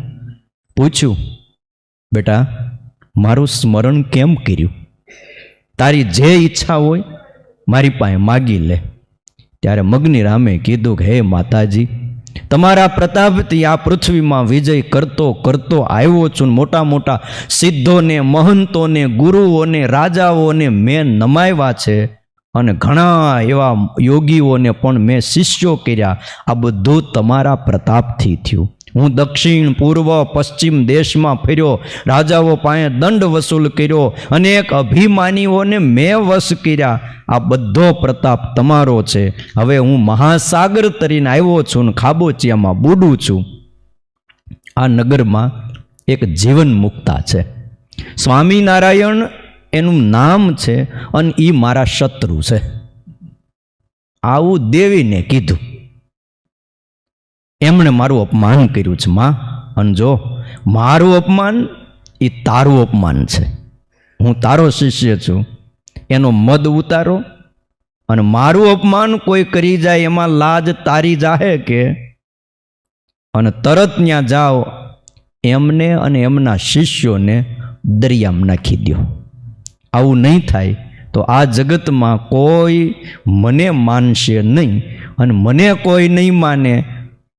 પૂછ્યું, બેટા મારું સ્મરણ કેમ કર્યું? તારી જે ઈચ્છા હોય મારી પાસે માગી લે. ત્યારે મગનીરામે કીધું કે હે માતાજી, તમારા પ્રતાપથી આ પૃથ્વીમાં વિજય કરતો કરતો આવ્યો છું. મોટા મોટા સિદ્ધોને, મહંતોને, ગુરુઓને, રાજાઓને મેં નમાવ્યા છે, અને ઘણા એવા યોગીઓને પણ મેં શિષ્યો કર્યા. આ બધું તમારા પ્રતાપથી થયું. હું દક્ષિણ, પૂર્વ, પશ્ચિમ દેશમાં ફર્યો, રાજાઓ પાસે દંડ વસૂલ કર્યો, અનેક અભિમાનીઓને મેં વશ કર્યા. આ બધો પ્રતાપ તમારો છે. હવે હું મહાસાગર તરીને આવ્યો છું ને ખાબોચિયામાં બુડું છું. આ નગરમાં એક જીવન મુક્તા છે, સ્વામિનારાયણ એનું નામ છે, અને એ મારા શત્રુ છે. આવું દેવીને કીધું. એમણે મારું અપમાન કર્યું છે માં, અને જો મારું અપમાન એ તારું અપમાન છે. હું તારો શિષ્ય છું, એનો મદ ઉતારો. અને મારું અપમાન કોઈ કરી જાય એમાં લાજ તારી જાહે કે? અને તરત ત્યાં જાઓ, એમને અને એમના શિષ્યોને દરિયામાં નાખી દો. આવું નહીં થાય તો આ જગતમાં કોઈ મને માનશે નહીં, અને મને કોઈ નહીં માને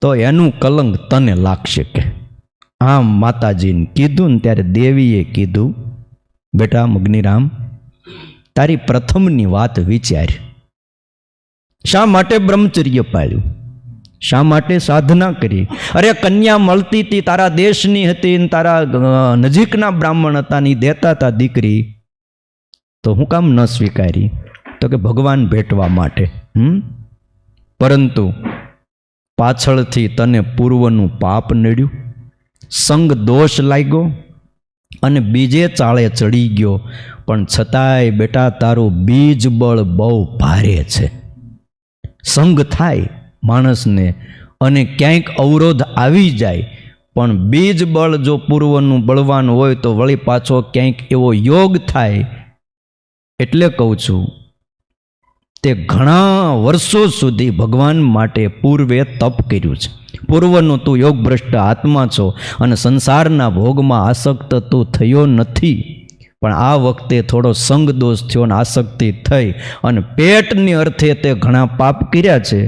તો એનું કલંક તને લાગશે કે. આમ માતાજીને કીધું ને ત્યારે દેવીએ કીધું, બેટા મગનીરામ, તારી પ્રથમની વાત વિચાર. શા માટે બ્રહ્મચર્ય પાળ્યું? શા માટે સાધના કરી? અરે કન્યા મળતી હતી, તારા દેશની હતી, તારા નજીકના બ્રાહ્મણ હતા ને દેતા હતા દીકરી, તો હું કામ ન સ્વીકારી? તો કે ભગવાન ભેટવા માટે. પરંતુ પાછળથી તને પૂર્વનું પાપ નડ્યું, સંગ દોષ લાગ્યો, અને બીજે ચાળે ચડી ગયો. પણ છતાંય બેટા તારું બીજ બળ બહુ ભારે છે. સંગ થાય માણસને અને ક્યાંક અવરોધ આવી જાય, પણ બીજ બળ જો પૂર્વનું બળવાન હોય તો વળી પાછો ક્યાંક એવો યોગ થાય. એટલે કહું છું, તે ઘણા વર્ષો સુધી ભગવાન માટે પૂર્વે તપ કર્યું છે. પૂર્વનો તું યોગભ્રષ્ટ આત્મા છો, અને સંસારના ભોગમાં આસક્ત તું થયો નથી. પણ આ વખતે થોડો સંગ દોષ થયો અને આસક્તિ થઈ, અને પેટની અર્થે તે ઘણા પાપ કર્યા છે.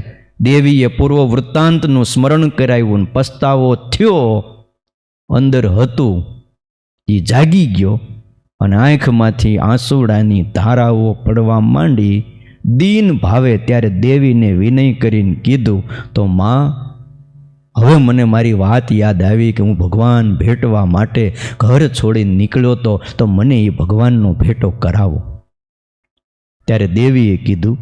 દેવીએ પૂર્વ વૃત્તાંતનું સ્મરણ કરાવ્યું ને પસ્તાવો થયો. અંદર હતું એ જાગી ગયો, અને આંખમાંથી આંસુડાની ધારાઓ પડવા માંડી. દીન ભાવે ત્યારે દેવીને વિનય કરીને કીધું, તો માં, હવે મને મારી વાત યાદ આવી કે હું ભગવાન ભેટવા માટે ઘર છોડીને નીકળ્યો તો મને એ ભગવાનનો ભેટો કરાવો. ત્યારે દેવીએ કીધું,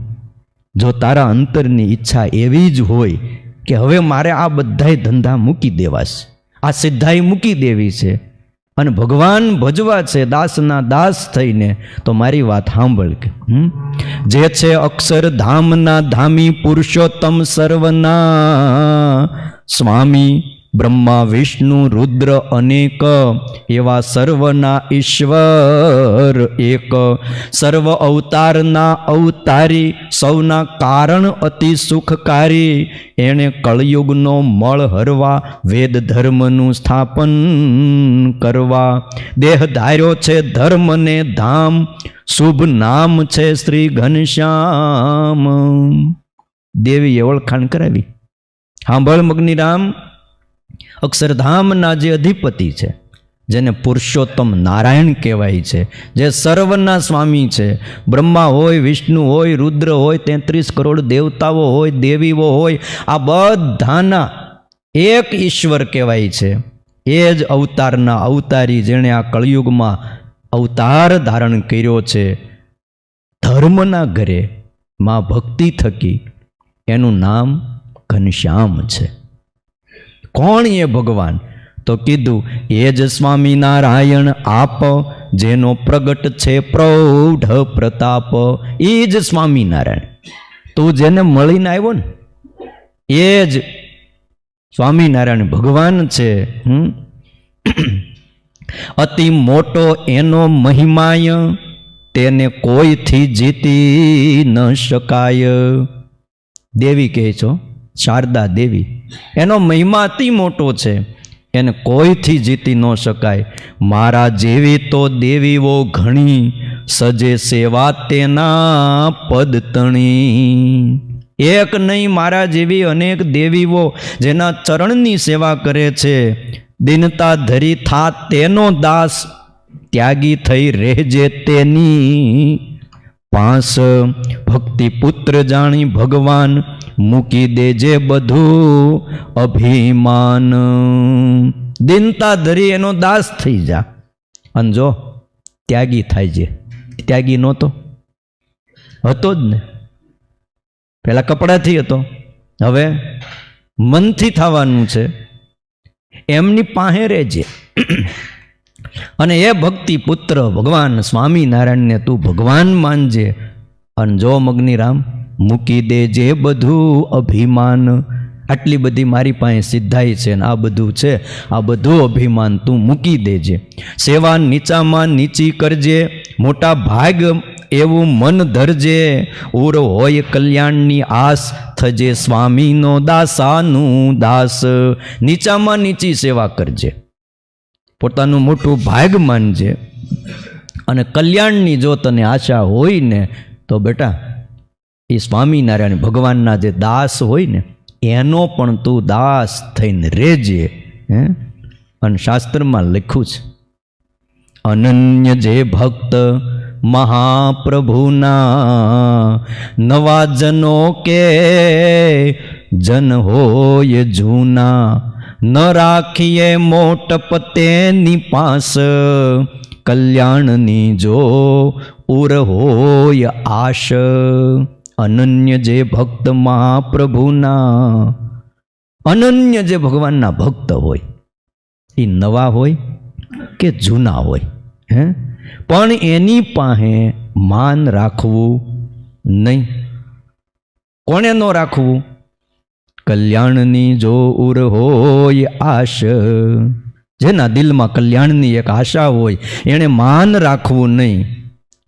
જો તારા અંતરની ઈચ્છા એવી જ હોય કે હવે મારે આ બધાય ધંધા મૂકી દેવા છે, આ સિદ્ધાઈ મૂકી દેવી છે, અને ભગવાન ભજવા છે દાસના દાસ થઈને, તો મારી વાત સાંભળ કે જે છે અક્ષરધામના ધામી પુરુષોત્તમ સર્વના સ્વામી બ્રહ્મા વિષ્ણુ રુદ્ર અનેક, એવા સર્વના ઈશ્વર એક, સર્વ અવતારના અવતારી, સૌના કારણ અતિ સુખકારી, એણે કળયુગનો મળ હરવા, વેદ ધર્મનું સ્થાપન કરવા, દેહ ધાર્યો છે ધર્મને ધામ, શુભ નામ છે શ્રી ઘનશ્યામ. દેવીએ ઓળખાણ કરાવી. સાંભળ મગનીરામ, અક્ષરધામના જે અધિપતિ છે, જેને પુરુષોત્તમ નારાયણ કહેવાય છે, જે સર્વના સ્વામી છે. બ્રહ્મા હોય, વિષ્ણુ હોય, રુદ્ર હોય, 33 કરોડ દેવતાઓ હોય, દેવીઓ હોય, આ બધાના એક ઈશ્વર કહેવાય છે. એ જ અવતારના અવતારી, જેણે આ કળિયુગમાં અવતાર ધારણ કર્યો છે ધર્મના ઘરે માં ભક્તિ થકી, એનું નામ ઘનશ્યામ છે. કોણ એ ભગવાન? તો કીધું એ જ સ્વામિનારાયણ આપ, જેનો પ્રગટ છે પ્રૌઢ પ્રતાપ. એ જ સ્વામિનારાયણ, તું જેને મળીને આવ્યો ને એ જ સ્વામિનારાયણ ભગવાન છે. અતિ મોટો એનો મહિમાય, તેને કોઈથી જીતી ન શકાય. દેવી કહે છો, શારદા દેવી, એનો મહિમા અતિ મોટો છે, એને કોઈથી જીતી ન શકાય. મારા જેવી તો દેવીઓ ઘણી, સજે સેવા તેના પદ તણી. એક નહીં, મારા જેવી અનેક દેવીઓ જેના ચરણની સેવા કરે છે. દિનતા ધરી થા તેનો દાસ, ત્યાગી થઈ રહેજે તેની પાસ. ભક્તિ પુત્ર જાણી ભગવાન, મૂકી દેજે બધું અભિમાન. દિનતા ધરી એનો દાસ થઈ જા, અને જો ત્યાગી થાય છે. ત્યાગી નહોતો, હતો જ ને. પેલા કપડાથી હતો, હવે મનથી થવાનું છે. એમની પાસે રહેજે, અને એ ભક્તિ પુત્ર ભગવાન સ્વામિનારાયણને તું ભગવાન માનજે. અને જો મગ્નિરામ, મૂકી દેજે બધું અભિમાન. આટલી બધી મારી પાસે સિદ્ધાઈ છે ને આ બધું છે, આ બધું અભિમાન તું મૂકી દેજે. સેવા નીચામાં નીચી કરજે, મોટા ભાગ એવું મન ધરજે. ઉર હોય કલ્યાણની આસ, થજે સ્વામીનો દાસાનું દાસ. નીચામાં નીચી સેવા કરજે, પોતાનું મોટું ભાગ માનજે, અને કલ્યાણની જો તને આશા હોય ને તો બેટા એ સ્વામિનારાયણ ભગવાનના જે દાસ હોય ને એનો પણ તું દાસ થઈને રહેજે. અને શાસ્ત્રમાં લખ્યું છે, અનન્ય જે ભક્ત મહાપ્રભુના, નવા જનો કે જન હોય જૂના. ન રાખીએ મોટપ તેની પાસ, કલ્યાણની જો ઉર હોય આશ. અનન્ય જે ભક્ત મહાપ્રભુના, અનન્ય જે ભગવાનના ભક્ત હોય, એ નવા હોય કે જૂના હોય, પણ એની પાસે માન રાખવું નહીં. કોને ન રાખવું? કલ્યાણની જો ઉર હોય આશ. જેના દિલમાં કલ્યાણની એક આશા હોય એણે માન રાખવું નહીં.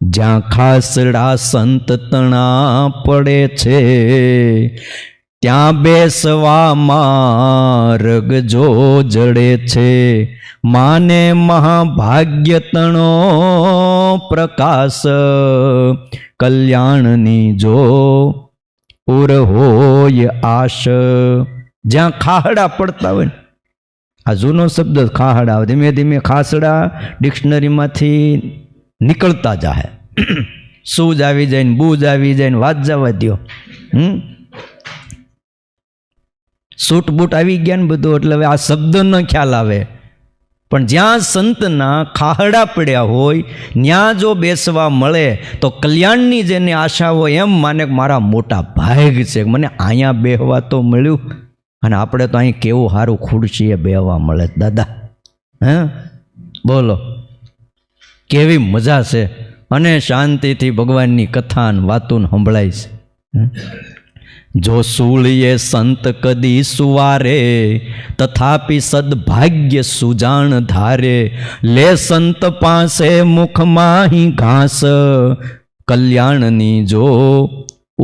જ્યાં ખાસડા સંત તણા પડે છે, ત્યાં બેસવા માર્ગ જો જડે છે. માને મહાભાગ્ય તણો પ્રકાશ, કલ્યાણની જો ઉર હોય આશ. જ્યાં ખાહડા પડતા હોય ને, આ જૂનો શબ્દ ખાહડા, ધીમે ધીમે ખાસડા ડિક્શનરીમાંથી નીકળતા જાય. સૂજ આવી જાય ને બૂજ આવી જાય ને વાત જવા દો. સૂટ બૂટ આવી ગયા ને બધું, એટલે હવે આ શબ્દનો ખ્યાલ આવે. પણ જ્યાં સંતના ખાહડા પડ્યા હોય ત્યાં જો બેસવા મળે તો કલ્યાણની જેને આશા હોય એમ માને કે મારા મોટા ભાગ છે, મને અહીંયા બેહવા તો મળ્યું. અને આપણે તો અહીં કેવું સારું ખુરશીએ બેહવા મળે દાદા. બોલો કેવી મજા છે. અને શાંતિથી ભગવાનની કથા વાતો સંભળાય છે. જો સૂળીએ સંત કદી સુવારે, તથાપી સદભાગ્ય સુજાણ ધારે. લે સંત પાસે મુખમાં ઘાસ, કલ્યાણની જો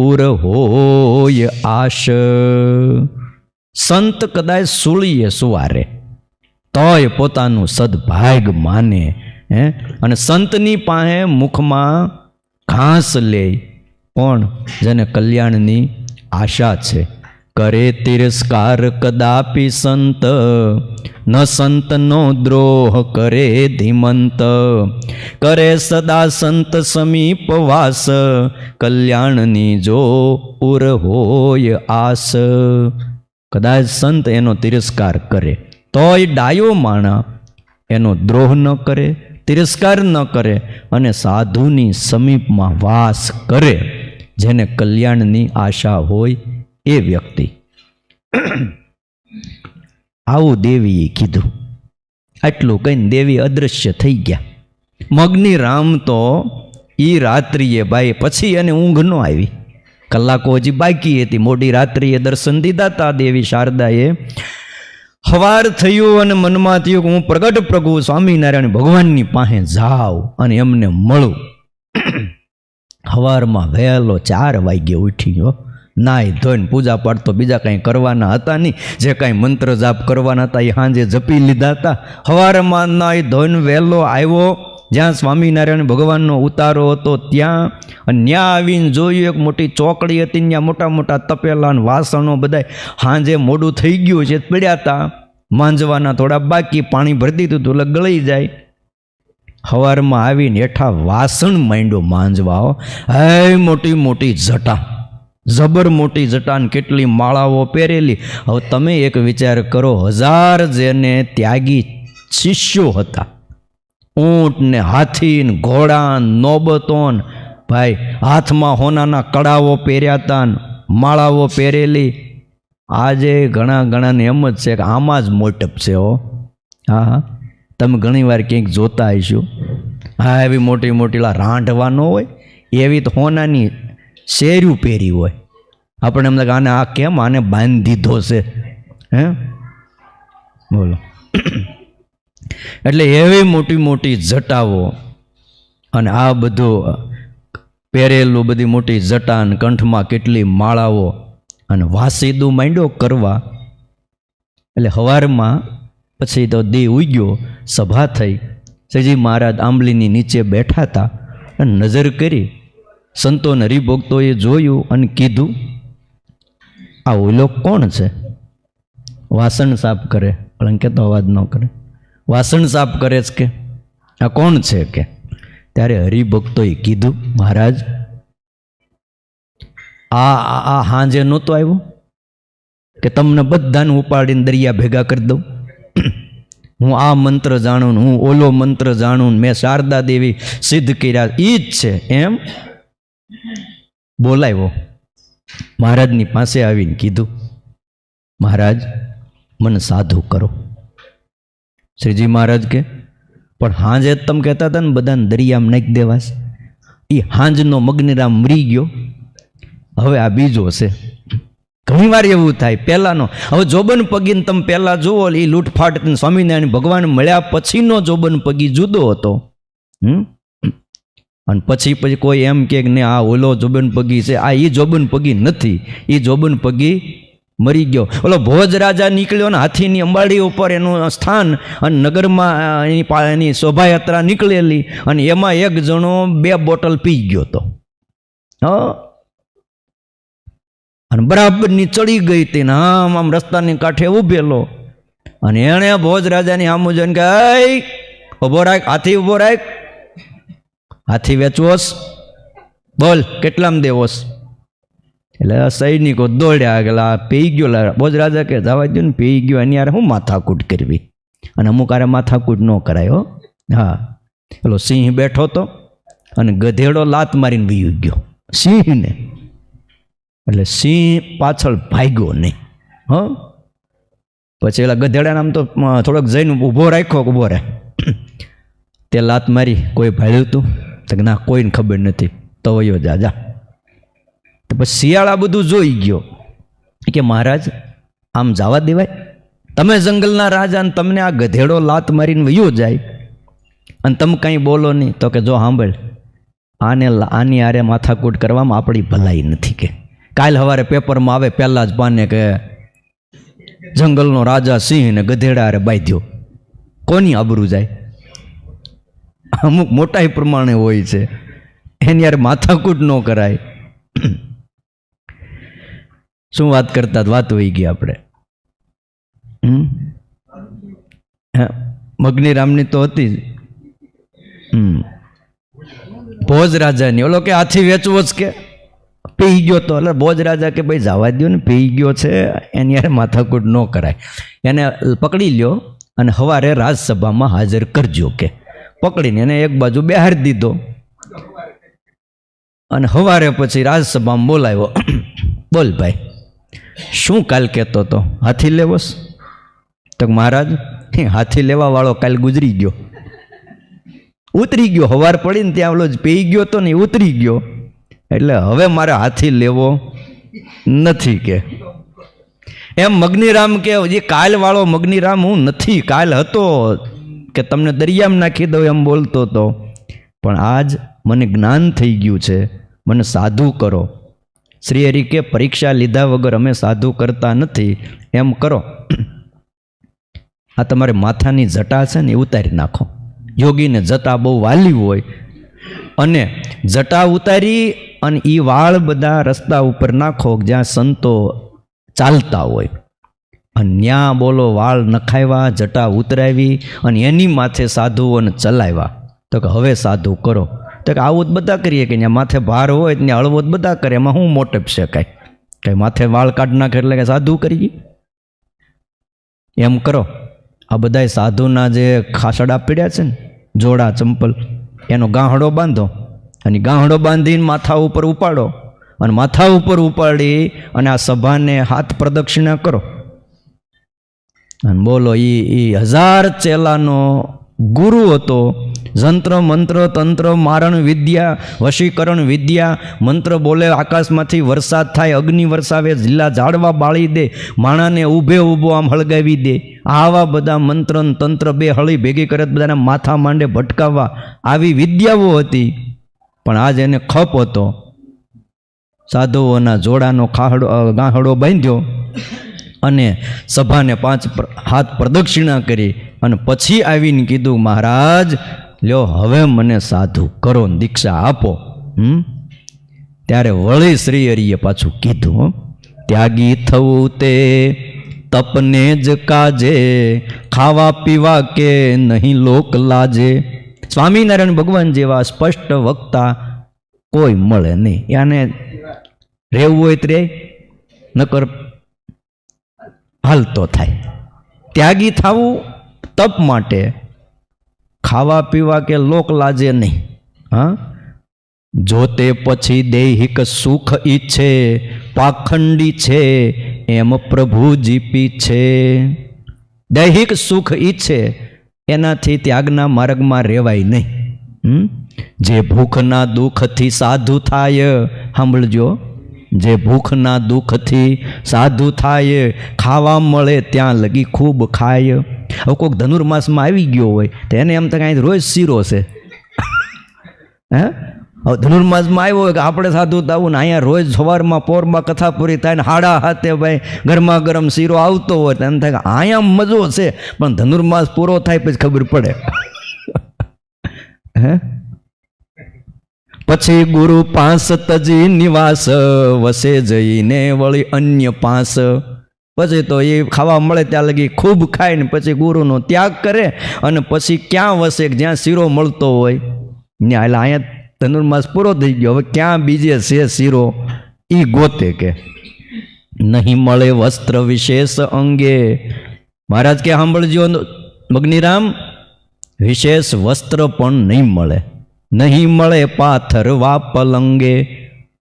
ઉર હોય આશ. સંત કદાચ સૂળીએ સુવારે તોય પોતાનું સદભાગ માને, અને સંતની પાસે મુખમાં ઘાસ લે. પણ જેને કલ્યાણની આશા છે, કરે તિરસ્કાર કદાપી સંત, ન સંતનો દ્રોહ કરે ધીમંત. કરે સદા સંત સમીપ વાસ, કલ્યાણની જો ઉર હોય આસ. કદાચ સંત એનો તિરસ્કાર કરે તોય ડાયો માણા એનો દ્રોહ ન કરે, તિરસ્કાર ન કરે અને સાધુની સમીપમાં વાસ કરે, જેને કલ્યાણની આશા હોય એ વ્યક્તિ. આવું દેવીએ કીધું. આટલું કહીને દેવી અદૃશ્ય થઈ ગયા. મગની રામ તો એ રાત્રિએ ભાઈ પછી એને ઊંઘ ન આવી. કલાકો હજી બાકી હતી. મોડી રાત્રિએ દર્શન દીધા હતા દેવી શારદાએ. સવાર થયું અને મનમાં થયું કે હું પ્રગટ પ્રભુ સ્વામિનારાયણ ભગવાનની પાસે જાઉં અને એમને મળું. સવારમાં વહેલો 4 વાગ્યે ઉઠી ગયો. નાઈ ધોઈને પૂજા પાઠ તો બીજા કાંઈ કરવાના હતા નહીં. જે કાંઈ મંત્ર જાપ કરવાના હતા એ સાંજે જપી લીધા હતા. સવારમાં નાઈ ધોઈને વહેલો આવ્યો જ્યાં સ્વામિનારાયણ ભગવાનનો ઉતારો હતો ત્યાં. અને ત્યાં આવીને જોયું એક મોટી ચોકડી હતી, ત્યાં મોટા મોટા તપેલા અને વાસણો બધા સાંજે મોડું થઈ ગયું છે પડ્યા હતા. માંજવાના થોડા બાકી, પાણી ભરી દીધું હતું એટલે ગળી જાય. સવારમાં આવીને હેઠા વાસણ માંડ્યો માંજવા. હે મોટી મોટી જટા, જબર મોટી જટાન, કેટલી માળાઓ પહેરેલી. હવે તમે એક વિચાર કરો, 1000 જેને ત્યાગી શિષ્યો હતા, ઊંટ ને હાથી ને ઘોડા નોબતોન, ભાઈ હાથમાં હોનાના કડાઓ પહેર્યા હતા, માળાઓ પહેરેલી. આજે ઘણા ઘણાને એમ જ છે કે આમાં જ મોટપ છે. હો હા હા, તમે ઘણી વાર ક્યાંક જોતા હશો. હા, એવી મોટી મોટી રાંઢવા ન હોય એવી તો હોનાની શેર્યું પહેરી હોય. આપણે એમ લાગે આને આ કેમ આને બાંધી દીધો છે, હે બોલો. એટલે એવી મોટી મોટી જટાઓ અને આ બધું પહેરેલું, બધી મોટી જટા અને કંઠમાં કેટલી માળાઓ અને વાસીદું માંડ્યો કરવા. એટલે સવારમાં પછી તો દી ઉગ્યો, સભા થઈ. શ્રીજી મહારાજ આંબલીની નીચે બેઠા હતા અને નજર કરી. સંતોને હરિભક્તોએ જોયું અને કીધું, આ ઓલો કોણ છે? વાસણ સાફ કરે, પણ કહેતો અવાજ ન કરે. વાસણ સાફ કરે છે કે આ કોણ છે કે? ત્યારે હરિભક્તોએ કીધું, મહારાજ આ હાંજે નહોતો આવ્યો કે તમને બધાને ઉપાડીને દરિયા ભેગા કરી દઉં? હું આ મંત્ર જાણું, હું ઓલો મંત્ર જાણું, મેં શારદા દેવી સિદ્ધ કર્યા, એ જ છે એમ બોલાવ્યો. મહારાજની પાસે આવીને કીધું, મહારાજ મને સાધુ કરો. શ્રીજી મહારાજ કે પણ હાંજે તમે કહેતા હતા ને બધાને દરિયામાં નાખી દેવાસ, એ હાંજનો મગ્નિરામ મરી ગયો, હવે આ બીજો છે. ઘણી વાર એવું થાય પહેલાંનો. હવે જોબન પગીને તમે પહેલાં જુઓ, એ લૂંટફાટ સ્વામિનારાયણ ભગવાન મળ્યા પછીનો જોબન પગી જુદો હતો. અને પછી કોઈ એમ કે ને આ ઓલો જોબન પગી છે, આ એ જોબન પગી નથી, એ જોબન પગી મરી ગયો. ઓલો ભોજ રાજા નીકળ્યો ને હાથીની અંબાડી ઉપર એનું સ્થાન, અને નગરમાં એની શોભાયાત્રા નીકળેલી, અને એમાં એક જણો 2 બોટલ પી ગયો હતો. હા, અને બરાબરની ચડી ગઈ હતી ને આમ રસ્તાની કાંઠે ઊભેલો, અને એણે ભોજ રાજાની સામું જોઈને કે ઊભો રાખ, હાથી ઊભો રાખ, હાથી વેચવોસ, બોલ કેટલામાં દેવોસ? એટલે સૈનિકો દોડ્યા ગયેલા, પી ગયો. ભોજ રાજા કે જવા દો ને, પી ગયો, એની યાર હું માથાકૂટ કરવી? અને અમુક આરે માથાકૂટ ન કરાય. હો હા, પેલો સિંહ બેઠો હતો અને ગધેડો લાત મારીને વહી ગયો સિંહને. એટલે સિંહ પાછળ ભાગ્યો નહીં. હ પછી એલા ગધેડાને આમ તો થોડોક જઈને ઊભો રાખ્યો, ઊભો રહે. તે લાત મારી, કોઈ ભાળ્યું હતું? તો ના, કોઈને ખબર નથી. તો વયો જા. તો પછી શિયાળા બધું જોઈ ગયો કે મહારાજ આમ જવા દેવાય? તમે જંગલના રાજા ને તમને આ ગધેડો લાત મારીને વયો જાય અને તમે કંઈ બોલો નહીં. તો કે જો સાંભળ, આની આરે માથાકૂટ કરવામાં આપણી ભલાઈ નથી. કે કાલ સવારે પેપરમાં આવે પહેલાં જ પાને કે જંગલનો રાજા સિંહ ને ગધેડા આરે બાંધ્યો. કોની આબરૂ જાય? અમુક મોટાઈ પ્રમાણે હોય છે, એની યાર માથાકૂટ ન કરાય. શું વાત કરતા વાત હોઈ ગઈ આપણે. મગની રામની તો હતી જ. ભોજ રાજાની ઓલો કે હાથી વેચવો જ કે પી ગયો તો એટલે ભોજ રાજા કે ભાઈ જવા દો ને પી ગયો છે એની યાર માથાકૂટ ન કરાય, એને પકડી લ્યો અને સવારે રાજસભામાં હાજર કરજો કે. પકડીને એને એક બાજુ બેહારી દીધો અને સવારે પછી રાજસભામાં બોલાવ્યો. બોલ ભાઈ શું કાલ કહેતો હતો, હાથી લેવોસ? તો મહારાજ હાથી લેવા વાળો કાલ ગુજરી ગયો, ઉતરી ગયો. સવાર પડીને ત્યાં ઓલો જ પી ગયો તો ને ઉતરી ગયો, એટલે હવે મારે હાથી લેવો નથી કે. એમ મગનીરામ કે જે કાલ વાળો મગનીરામ હું નથી, કાલ હતો કે તમને દરિયામાં નાખી દઉં એમ બોલતો હતો, પણ આજ મને જ્ઞાન થઈ ગયું છે, મને સાધુ કરો. શ્રી હરિ કે પરીક્ષા લીધા વગર અમે સાધુ કરતા નથી, એમ કરો આ તમારે માથાની જટા છે ને એ ઉતારી નાખો. યોગીને જટા બહુ વાલી હોય અને જટા ઉતારી અને એ વાળ બધા રસ્તા ઉપર નાખો જ્યાં સંતો ચાલતા હોય, અને ત્યાં બોલો વાળ નખાવ્યા, જટા ઉતરાવી અને એની માથે સાધુઓને ચલાવ્યા. તો કે હવે સાધુ કરો. તો કે આવું જ બધા કરીએ કે ત્યાં માથે ભાર હોય ત્યાં હળવો જ બધા કરે, એમાં શું મોટેપ છે? કાંઈ માથે વાળ કાઢ નાખે એટલે કે સાધુ કરી એમ કરો. આ બધા સાધુના જે ખાસડા પીડ્યા છે ને જોડા ચંપલ, એનો ગાંહડો બાંધો અને ગાંહડો બાંધીને માથા ઉપર ઉપાડો અને માથા ઉપર ઉપાડી અને આ સભાને હાથ પ્રદક્ષિણા કરો અને બોલો એ 1000 ચેલાનો ગુરુ હતો. જંત્ર મંત્ર તંત્ર મારણ વિદ્યા વશીકરણ વિદ્યા, મંત્ર બોલે આકાશમાંથી વરસાદ થાય, અગ્નિ વરસાવે, જિલ્લા ઝાડવા બાળી દે, માણાને ઊભે ઊભો આમ હળગાવી દે, આવા બધા મંત્ર તંત્ર બે હળી ભેગી કરે બધાના માથા માંડે ભટકાવવા, આવી વિદ્યાઓ હતી. પણ આજ એને ખપ હતો. સાધુઓના જોડાનો ગાંહડો બાંધ્યો અને સભાને 5 હાથ પ્રદક્ષિણા કરી અને પછી આવીને કીધું, મહારાજ લ્યો હવે મને સાધુ કરો, દીક્ષા આપો. ત્યારે વળી શ્રી હરિએ પાછું કીધું, ત્યાગી થવું તે તપને જ કાજે, ખાવા પીવા કે નહીં લોક લાજે. સ્વામિનારાયણ ભગવાન જેવા સ્પષ્ટ વક્તા કોઈ મળે નહીં. યાને રહેવું હોય તો નકર હાલતો થાય. ત્યાગી થવું તપ માટે, ખાવા પીવા કે લોક લાજે નહીં. હા, જોતે પછી દૈહિક સુખ ઈચ્છે, પાખંડી છે એમ પ્રભુજી પીછે. દૈહિક સુખ ઈચ્છે એનાથી ત્યાગના માર્ગમાં રહેવાય નહીં. જે ભૂખના દુઃખથી સાધુ થાય, સાંભળજો, જે ભૂખના દુઃખથી સાધુ થાય, ખાવા મળે ત્યાં લગી ખૂબ ખાય. હવે કોઈક ધનુર્માસમાં આવી ગયો હોય તો એને એમ તો કાંઈ રોજ શીરો છે. હે, હવે ધનુર્માસમાં આવ્યો હોય કે આપણે સાધુ થવું ને અહીંયા રોજ સવારમાં પોરમાં કથા પૂરી થાય ને 7:30 ભાઈ ગરમા ગરમ શીરો આવતો હોય તો એમ થાય કે અહીંયા મજો છે, પણ ધનુર્માસ પૂરો થાય પછી ખબર પડે. હે, પછી ગુરુ પાંસ તજી નિવાસ, વસે જઈને વળી અન્ય પાંસ. પછી તો એ ખાવા મળે ત્યાં લગી ખૂબ ખાય ને પછી ગુરુનો ત્યાગ કરે અને પછી ક્યાં વસે જ્યાં શીરો મળતો હોય ત્યાં. એટલે અહીંયા ધનુર્માસ પૂરો થઈ ગયો, હવે ક્યાં બીજે છે શીરો એ ગોતે કે નહીં મળે વસ્ત્ર વિશેષ અંગે. મહારાજ કે સાંભળજો મગનીરામ, વિશેષ વસ્ત્ર પણ નહીં મળે, નહીં મળે પાથરવા પલંગે.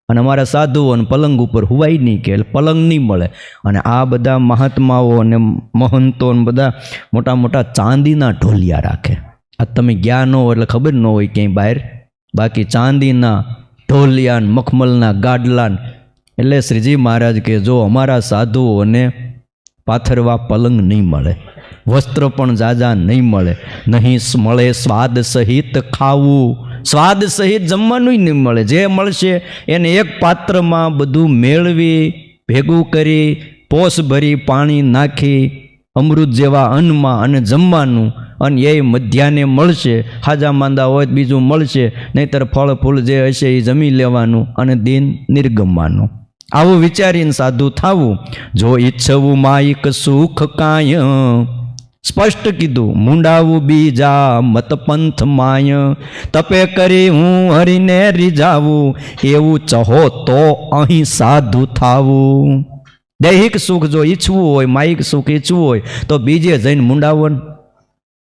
અને અમારા સાધુઓને પલંગ ઉપર હુવાય નહીં કે પલંગ નહીં મળે. અને આ બધા મહાત્માઓ અને મહંતો ને બધા મોટા મોટા ચાંદીના ઢોલિયા રાખે. આ તમે ગયા ન હોય એટલે ખબર ન હોય ક્યાંય બહાર, બાકી ચાંદીના ઢોલિયા ને મખમલના ગાડલા. એટલે શ્રીજી મહારાજ કે જો અમારા સાધુઓને પાથરવા પલંગ નહીં મળે, વસ્ત્ર પણ જાજા નહીં મળે, નહીં મળે સ્વાદ સહિત ખાવું, સ્વાદ સહિત જમવાનું નહીં મળે. જે મળશે એને એક પાત્રમાં બધું મેળવી ભેગું કરી પોસ ભરી પાણી નાખી અમૃત જેવા અન્નમાં અને જમવાનું, અને એ મધ્યાને મળશે. હાજા માંદા હોય બીજું મળશે, નહીંતર ફળ ફૂલ જે હશે એ જમી લેવાનું અને દિન નિર્ગમવાનું. આવું વિચારીને સાધુ થવું. જો ઈચ્છવું માયિક સુખ કાય, સ્પષ્ટ કીધું, મુંડાવું બીજા મત પંથ માય, તપે કરી હું હરીને રીઝાવું, એવું ચહો તો અહીં સાધુ થાવું. દૈહિક સુખ જો ઈચ્છવું હોય, માયિક સુખ ઈચ્છવું હોય તો બીજે જઈને મુંડાવન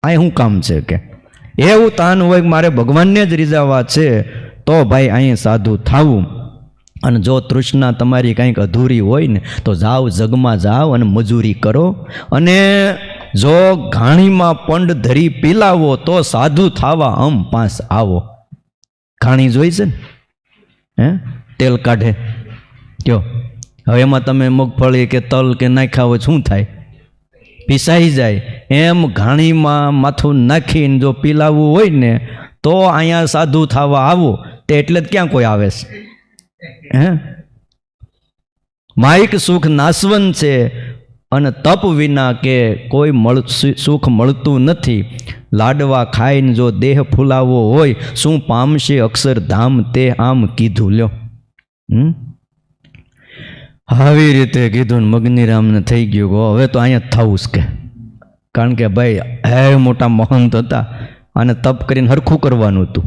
અહીં શું કામ છે? કે એવું તાન હોય કે મારે ભગવાનને જ રીઝાવા છે તો ભાઈ અહીં સાધુ થાવું. અને જો તૃષ્ણા તમારી કંઈક અધૂરી હોય ને તો જાઓ, જગમાં જાઓ અને મજૂરી કરો. અને જો ઘાણીમાં પંડ ધરી પીલાવો તો સાધુ થાવા હમ પાસ આવો. ઘાણી જોઈ છે ને, હે તેલ કાઢે કયો, હવે એમાં તમે મગફળી કે તલ કે નાખ્યા હોય શું થાય? પીસાઈ જાય. એમ ઘાણીમાં માથું નાખીને જો પીલાવવું હોય ને તો અહીંયા સાધુ થવા આવો, તે એટલે જ ક્યાં કોઈ આવે છે? હે માયિક સુખ નાશવંત છે અને તપ વિના કે કોઈ સુખ મળતું નથી. લાડવા ખાઈને જો દેહ ફૂલાવો હોય, શું પામશે અક્ષરધામ તે આમ કીધું લ્યો. આવી રીતે કીધું ને મગનીરામને થઈ ગયું હવે તો અહીંયા થવું જ કે, કારણ કે ભાઈ હે મોટા મહંત હતા અને તપ કરીને હરખું કરવાનું હતું.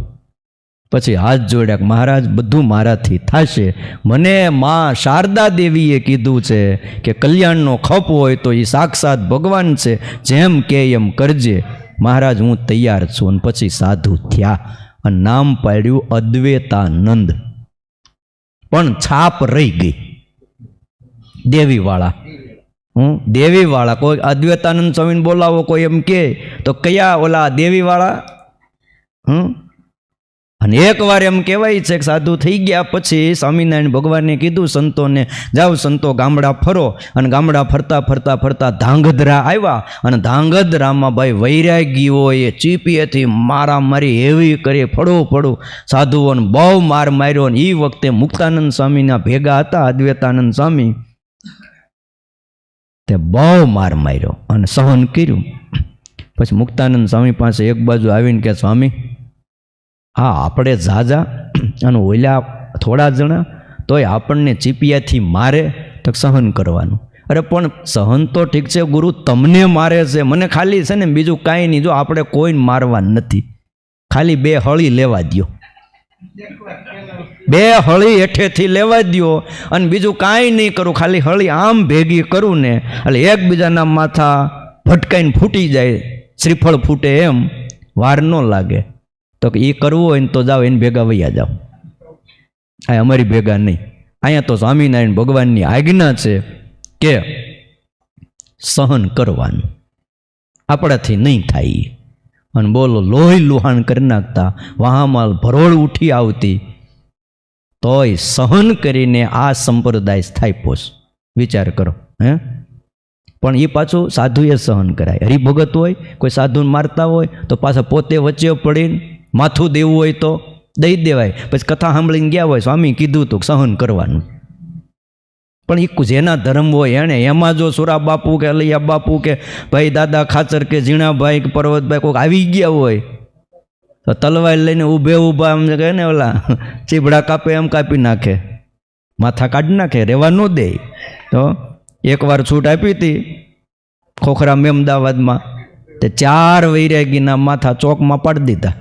પછી હાથ જોડ્યા કે મહારાજ બધું મારાથી થશે. મને માં શારદા દેવીએ કીધું છે કે કલ્યાણનો ખપ હોય તો એ સાક્ષાત ભગવાન છે, જેમ કે એમ કરજે મહારાજ, હું તૈયાર છું. અને પછી સાધુ થયા અને નામ પાડ્યું અદ્વૈતાનંદ. પણ છાપ રહી ગઈ દેવીવાળા. દેવીવાળા કોઈ અદ્વૈતાનંદ સ્વામીને બોલાવો કોઈ એમ કે તો કયા ઓલા દેવીવાળા? અને એકવાર એમ કહેવાય છે કે સાધુ થઈ ગયા પછી સ્વામિનારાયણ ભગવાને કીધું સંતોને, જાઓ સંતો ગામડા ફરો. અને ગામડા ફરતા ફરતા ફરતા ધાંગધ્રા આવ્યા. અને ધાંગધ્રામાં ભાઈ વૈરાગીઓએ ચીપીએથી મારામારી એવી કરી, ફળું સાધુઓને બહુ માર માર્યો. ને એ વખતે મુક્તાનંદ સ્વામીના ભેગા હતા અદ્વૈતાનંદ સ્વામી, તે બહુ માર માર્યો અને સહન કર્યું. પછી મુક્તાનંદ સ્વામી પાસે એક બાજુ આવીને કે સ્વામી, હા આપણે ઝાઝા અને ઓલા થોડા જણા તોય આપણને ચીપિયાથી મારે તો સહન કરવાનું. અરે પણ સહન તો ઠીક છે ગુરુ, તમને મારે છે, મને ખાલી છે ને બીજું કાંઈ નહીં. જો આપણે કોઈને મારવા નથી, ખાલી 2 હળી લેવા દ્યો, 2 હળી હેઠેથી લેવા દ્યો અને બીજું કાંઈ નહીં કરું, ખાલી હળી આમ ભેગી કરું ને એટલે એકબીજાના માથા ભટકાઈને ફૂટી જાય, શ્રીફળ ફૂટે એમ વાર ન લાગે. તો એ કરવું હોય ને તો જાઓ, એને ભેગા વૈયા જાઓ, આ અમારી ભેગા નહીં. અહીંયા તો સ્વામિનારાયણ ભગવાનની આજ્ઞા છે કે સહન કરવાનું, આપણાથી નહીં થાય. અને બોલો લોહી લુહાણ કરી નાખતા, વહામાં ભરોળ ઉઠી આવતી, તોય સહન કરીને આ સંપ્રદાય સ્થાપ્યો છે. વિચાર કરો. હે પણ એ પાછું સાધુએ સહન કરાય. હરિભગત હોય, કોઈ સાધુને મારતા હોય તો પાછા પોતે વચ્ચે પડીને માથું દેવું હોય તો દઈ દેવાય. પછી કથા સાંભળીને ગયા હોય, સ્વામી કીધું તો સહન કરવાનું. પણ એ જેના ધર્મ હોય એણે, એમાં જો સુરા બાપુ કે અલૈયા બાપુ કે ભાઈ દાદા ખાચર કે ઝીણાભાઈ કે પર્વતભાઈ કોઈક આવી ગયા હોય તો તલવાર લઈને ઊભા એમ કહે ને ઓલા ચીબડા કાપે એમ કાપી નાખે, માથા કાઢી નાખે, રહેવા ન દે. તો એકવાર છૂટ આપી હતી ખોખરા અમદાવાદમાં, તે 4 વૈરાગીના માથા ચોકમાં પાડી દીધા.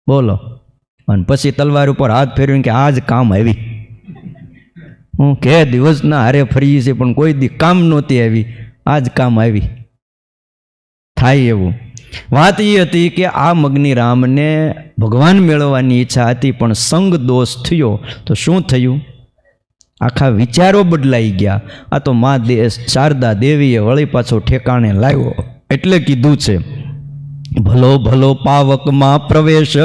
બોલો. અને પછી તલવાર ઉપર હાથ ફેરવીને કે આ જ કામ આવી. હું કે દિવસના હારે ફરીએ છીએ પણ કોઈ દી કામ નહોતી આવી, આ જ કામ આવી. થાય એવું. વાત એ હતી કે આ મગનીરામને ભગવાન મેળવવાની ઈચ્છા હતી પણ સંગ દોષ થયો તો શું થયું? આખા વિચારો બદલાઈ ગયા. આ તો મા શારદા દેવીએ વળી પાછો ઠેકાણે લાવ્યો. એટલે કીધું છે, ભલો ભલો પાવકમાં પ્રવેશ,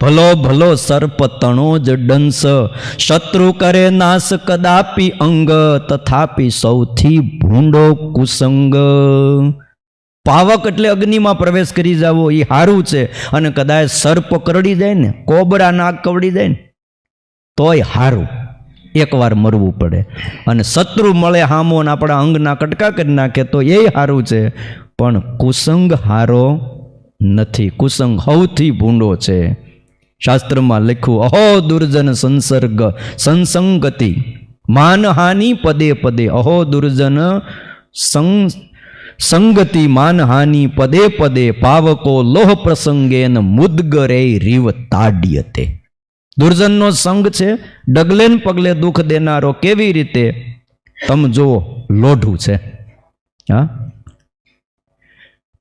ભલો ભલો સર્પ તણો જ ડંસ, શત્રુ કરે નાશ કદાપી અંગ, તથાપી સૌથી ભૂંડો કુસંગ. પાવક એટલે અગ્નિમાં પ્રવેશ કરી જાવો એ સારું છે, અને કદાચ સર્પ કરડી જાય ને, કોબરા નાગ કવડી જાય ને તોય સારું, એકવાર મરવું પડે. અને શત્રુ મળે હામો ને આપણા અંગના કટકા કરી નાખે તો એ સારું છે, પણ કુસંગ હારો નથી. કુસંગ સૌથી ભૂંડો છે. શાસ્ત્રમાં લખ્યું, અહો દુર્જન સંસર્ગ સંસંગતિ માનહાનિ પદે પદે અહો દુર્જન સંગતિ માનહાનિ પદે પદે પાવકો લોહ પ્રસંગેન મુદ્ગરે રીવ તાડ્યતે. દુર્જનનો સંગ છે, ડગલે ને પગલે દુઃખ દેનારો. કેવી રીતે? તમે જુઓ, લોઢું છે, હા,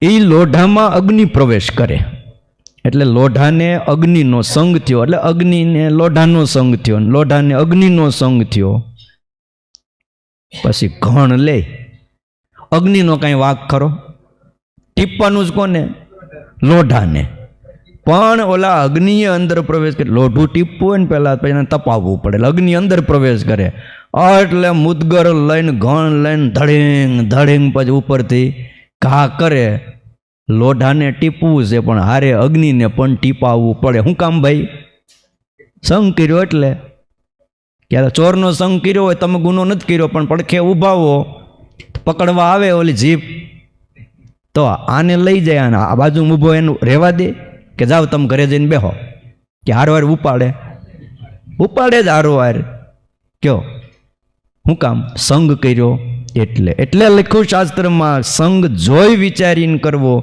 એ લોઢામાં અગ્નિ પ્રવેશ કરે એટલે લોઢાને અગ્નિનો સંગ થયો, એટલે અગ્નિને લોઢાનો સંગ થયો, લોઢાને અગ્નિનો સંગ થયો. પછી ઘણ લે, અગ્નિનો કાંઈ વાંક ખરો? ટીપવાનું જ કોને? લોઢાને. પણ ઓલા અગ્નિએ અંદર પ્રવેશ કરે. લોઢું ટીપવું હોય ને પહેલાં, પછી એને તપાવવું પડે, એટલે અગ્નિ અંદર પ્રવેશ કરે. એટલે મુદગર લઈને ઘણ લઈને ધડેંગ ધડેંગ પછી ઉપરથી ઘા કરે. લોઢાને ટીપવું છે, પણ હારે અગ્નિને પણ ટીપાવવું પડે. શું કામ ભાઈ? સંગ કર્યો એટલે. ક્યારે ચોરનો સંગ કર્યો હોય, તમે ગુનો નથી કર્યો, પણ પડખે ઊભા હો, પકડવા આવે ઓલી જીપ, તો આને લઈ જાય, આને આ બાજુ ઊભો એનું રહેવા દે કે જાઓ તમે ઘરે જઈને બેહો? કે હારવાર ઉપાડે? ઉપાડે જ હારવાર. કયો શું કામ? સંગ કર્યો એટલે. એટલે લખ્યું શાસ્ત્રમાં, સંગ જોઈ વિચારીને કરવો.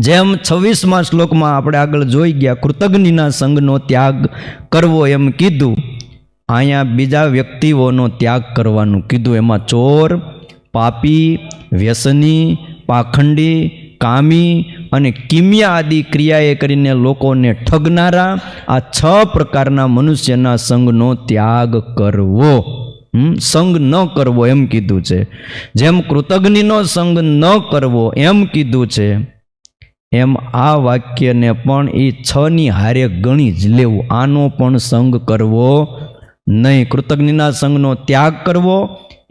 જેમ 26મા શ્લોકમાં આપણે આગળ જોઈ ગયા, કૃતજ્ઞના સંગનો ત્યાગ કરવો એમ કીધું. અહીંયા બીજા વ્યક્તિઓનો ત્યાગ કરવાનું કીધું. એમાં ચોર, પાપી, વ્યસની, પાખંડી, કામી અને કિમિયા આદિ ક્રિયાએ કરીને લોકોને ઠગનારા આ 6 પ્રકારના મનુષ્યના સંગનો ત્યાગ કરવો. સંગ ન કરવો એમ કીધું છે. જેમ કૃતજ્ઞનો સંગ ન કરવો એમ કીધું છે, એમ આ વાક્યને પણ એ 6ની હારે ગણી જ લેવું. આનો પણ સંગ કરવો નહીં. કૃતજ્ઞના સંગનો ત્યાગ કરવો,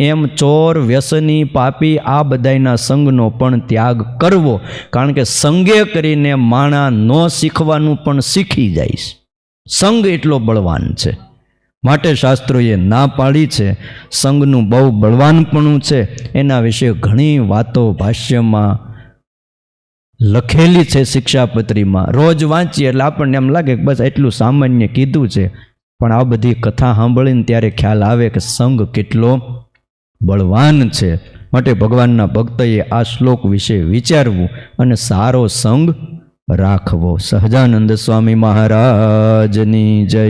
એમ ચોર, વ્યસની, પાપી આ બધાના સંગનો પણ ત્યાગ કરવો. કારણ કે સંગે કરીને માણા ન શીખવાનું પણ શીખી જાય. સંગ એટલો બળવાન છે. માટે શાસ્ત્રોએ ના પાડી છે. સંગનું બહુ બળવાનપણું છે. એના વિશે ઘણી વાતો ભાષ્યમાં લખેલી છે, શિક્ષાપત્રીમાં. રોજ વાંચીએ એટલે આપણને એમ લાગે કે બસ એટલું સામાન્ય કીધું છે, પણ આ બધી કથા સાંભળીને ત્યારે ખ્યાલ આવે કે સંગ કેટલો બળવાન છે. માટે ભગવાનના ભક્તએ આ શ્લોક વિશે વિચારવું અને સારો સંગ રાખવો. સહજાનંદ સ્વામી મહારાજની જય.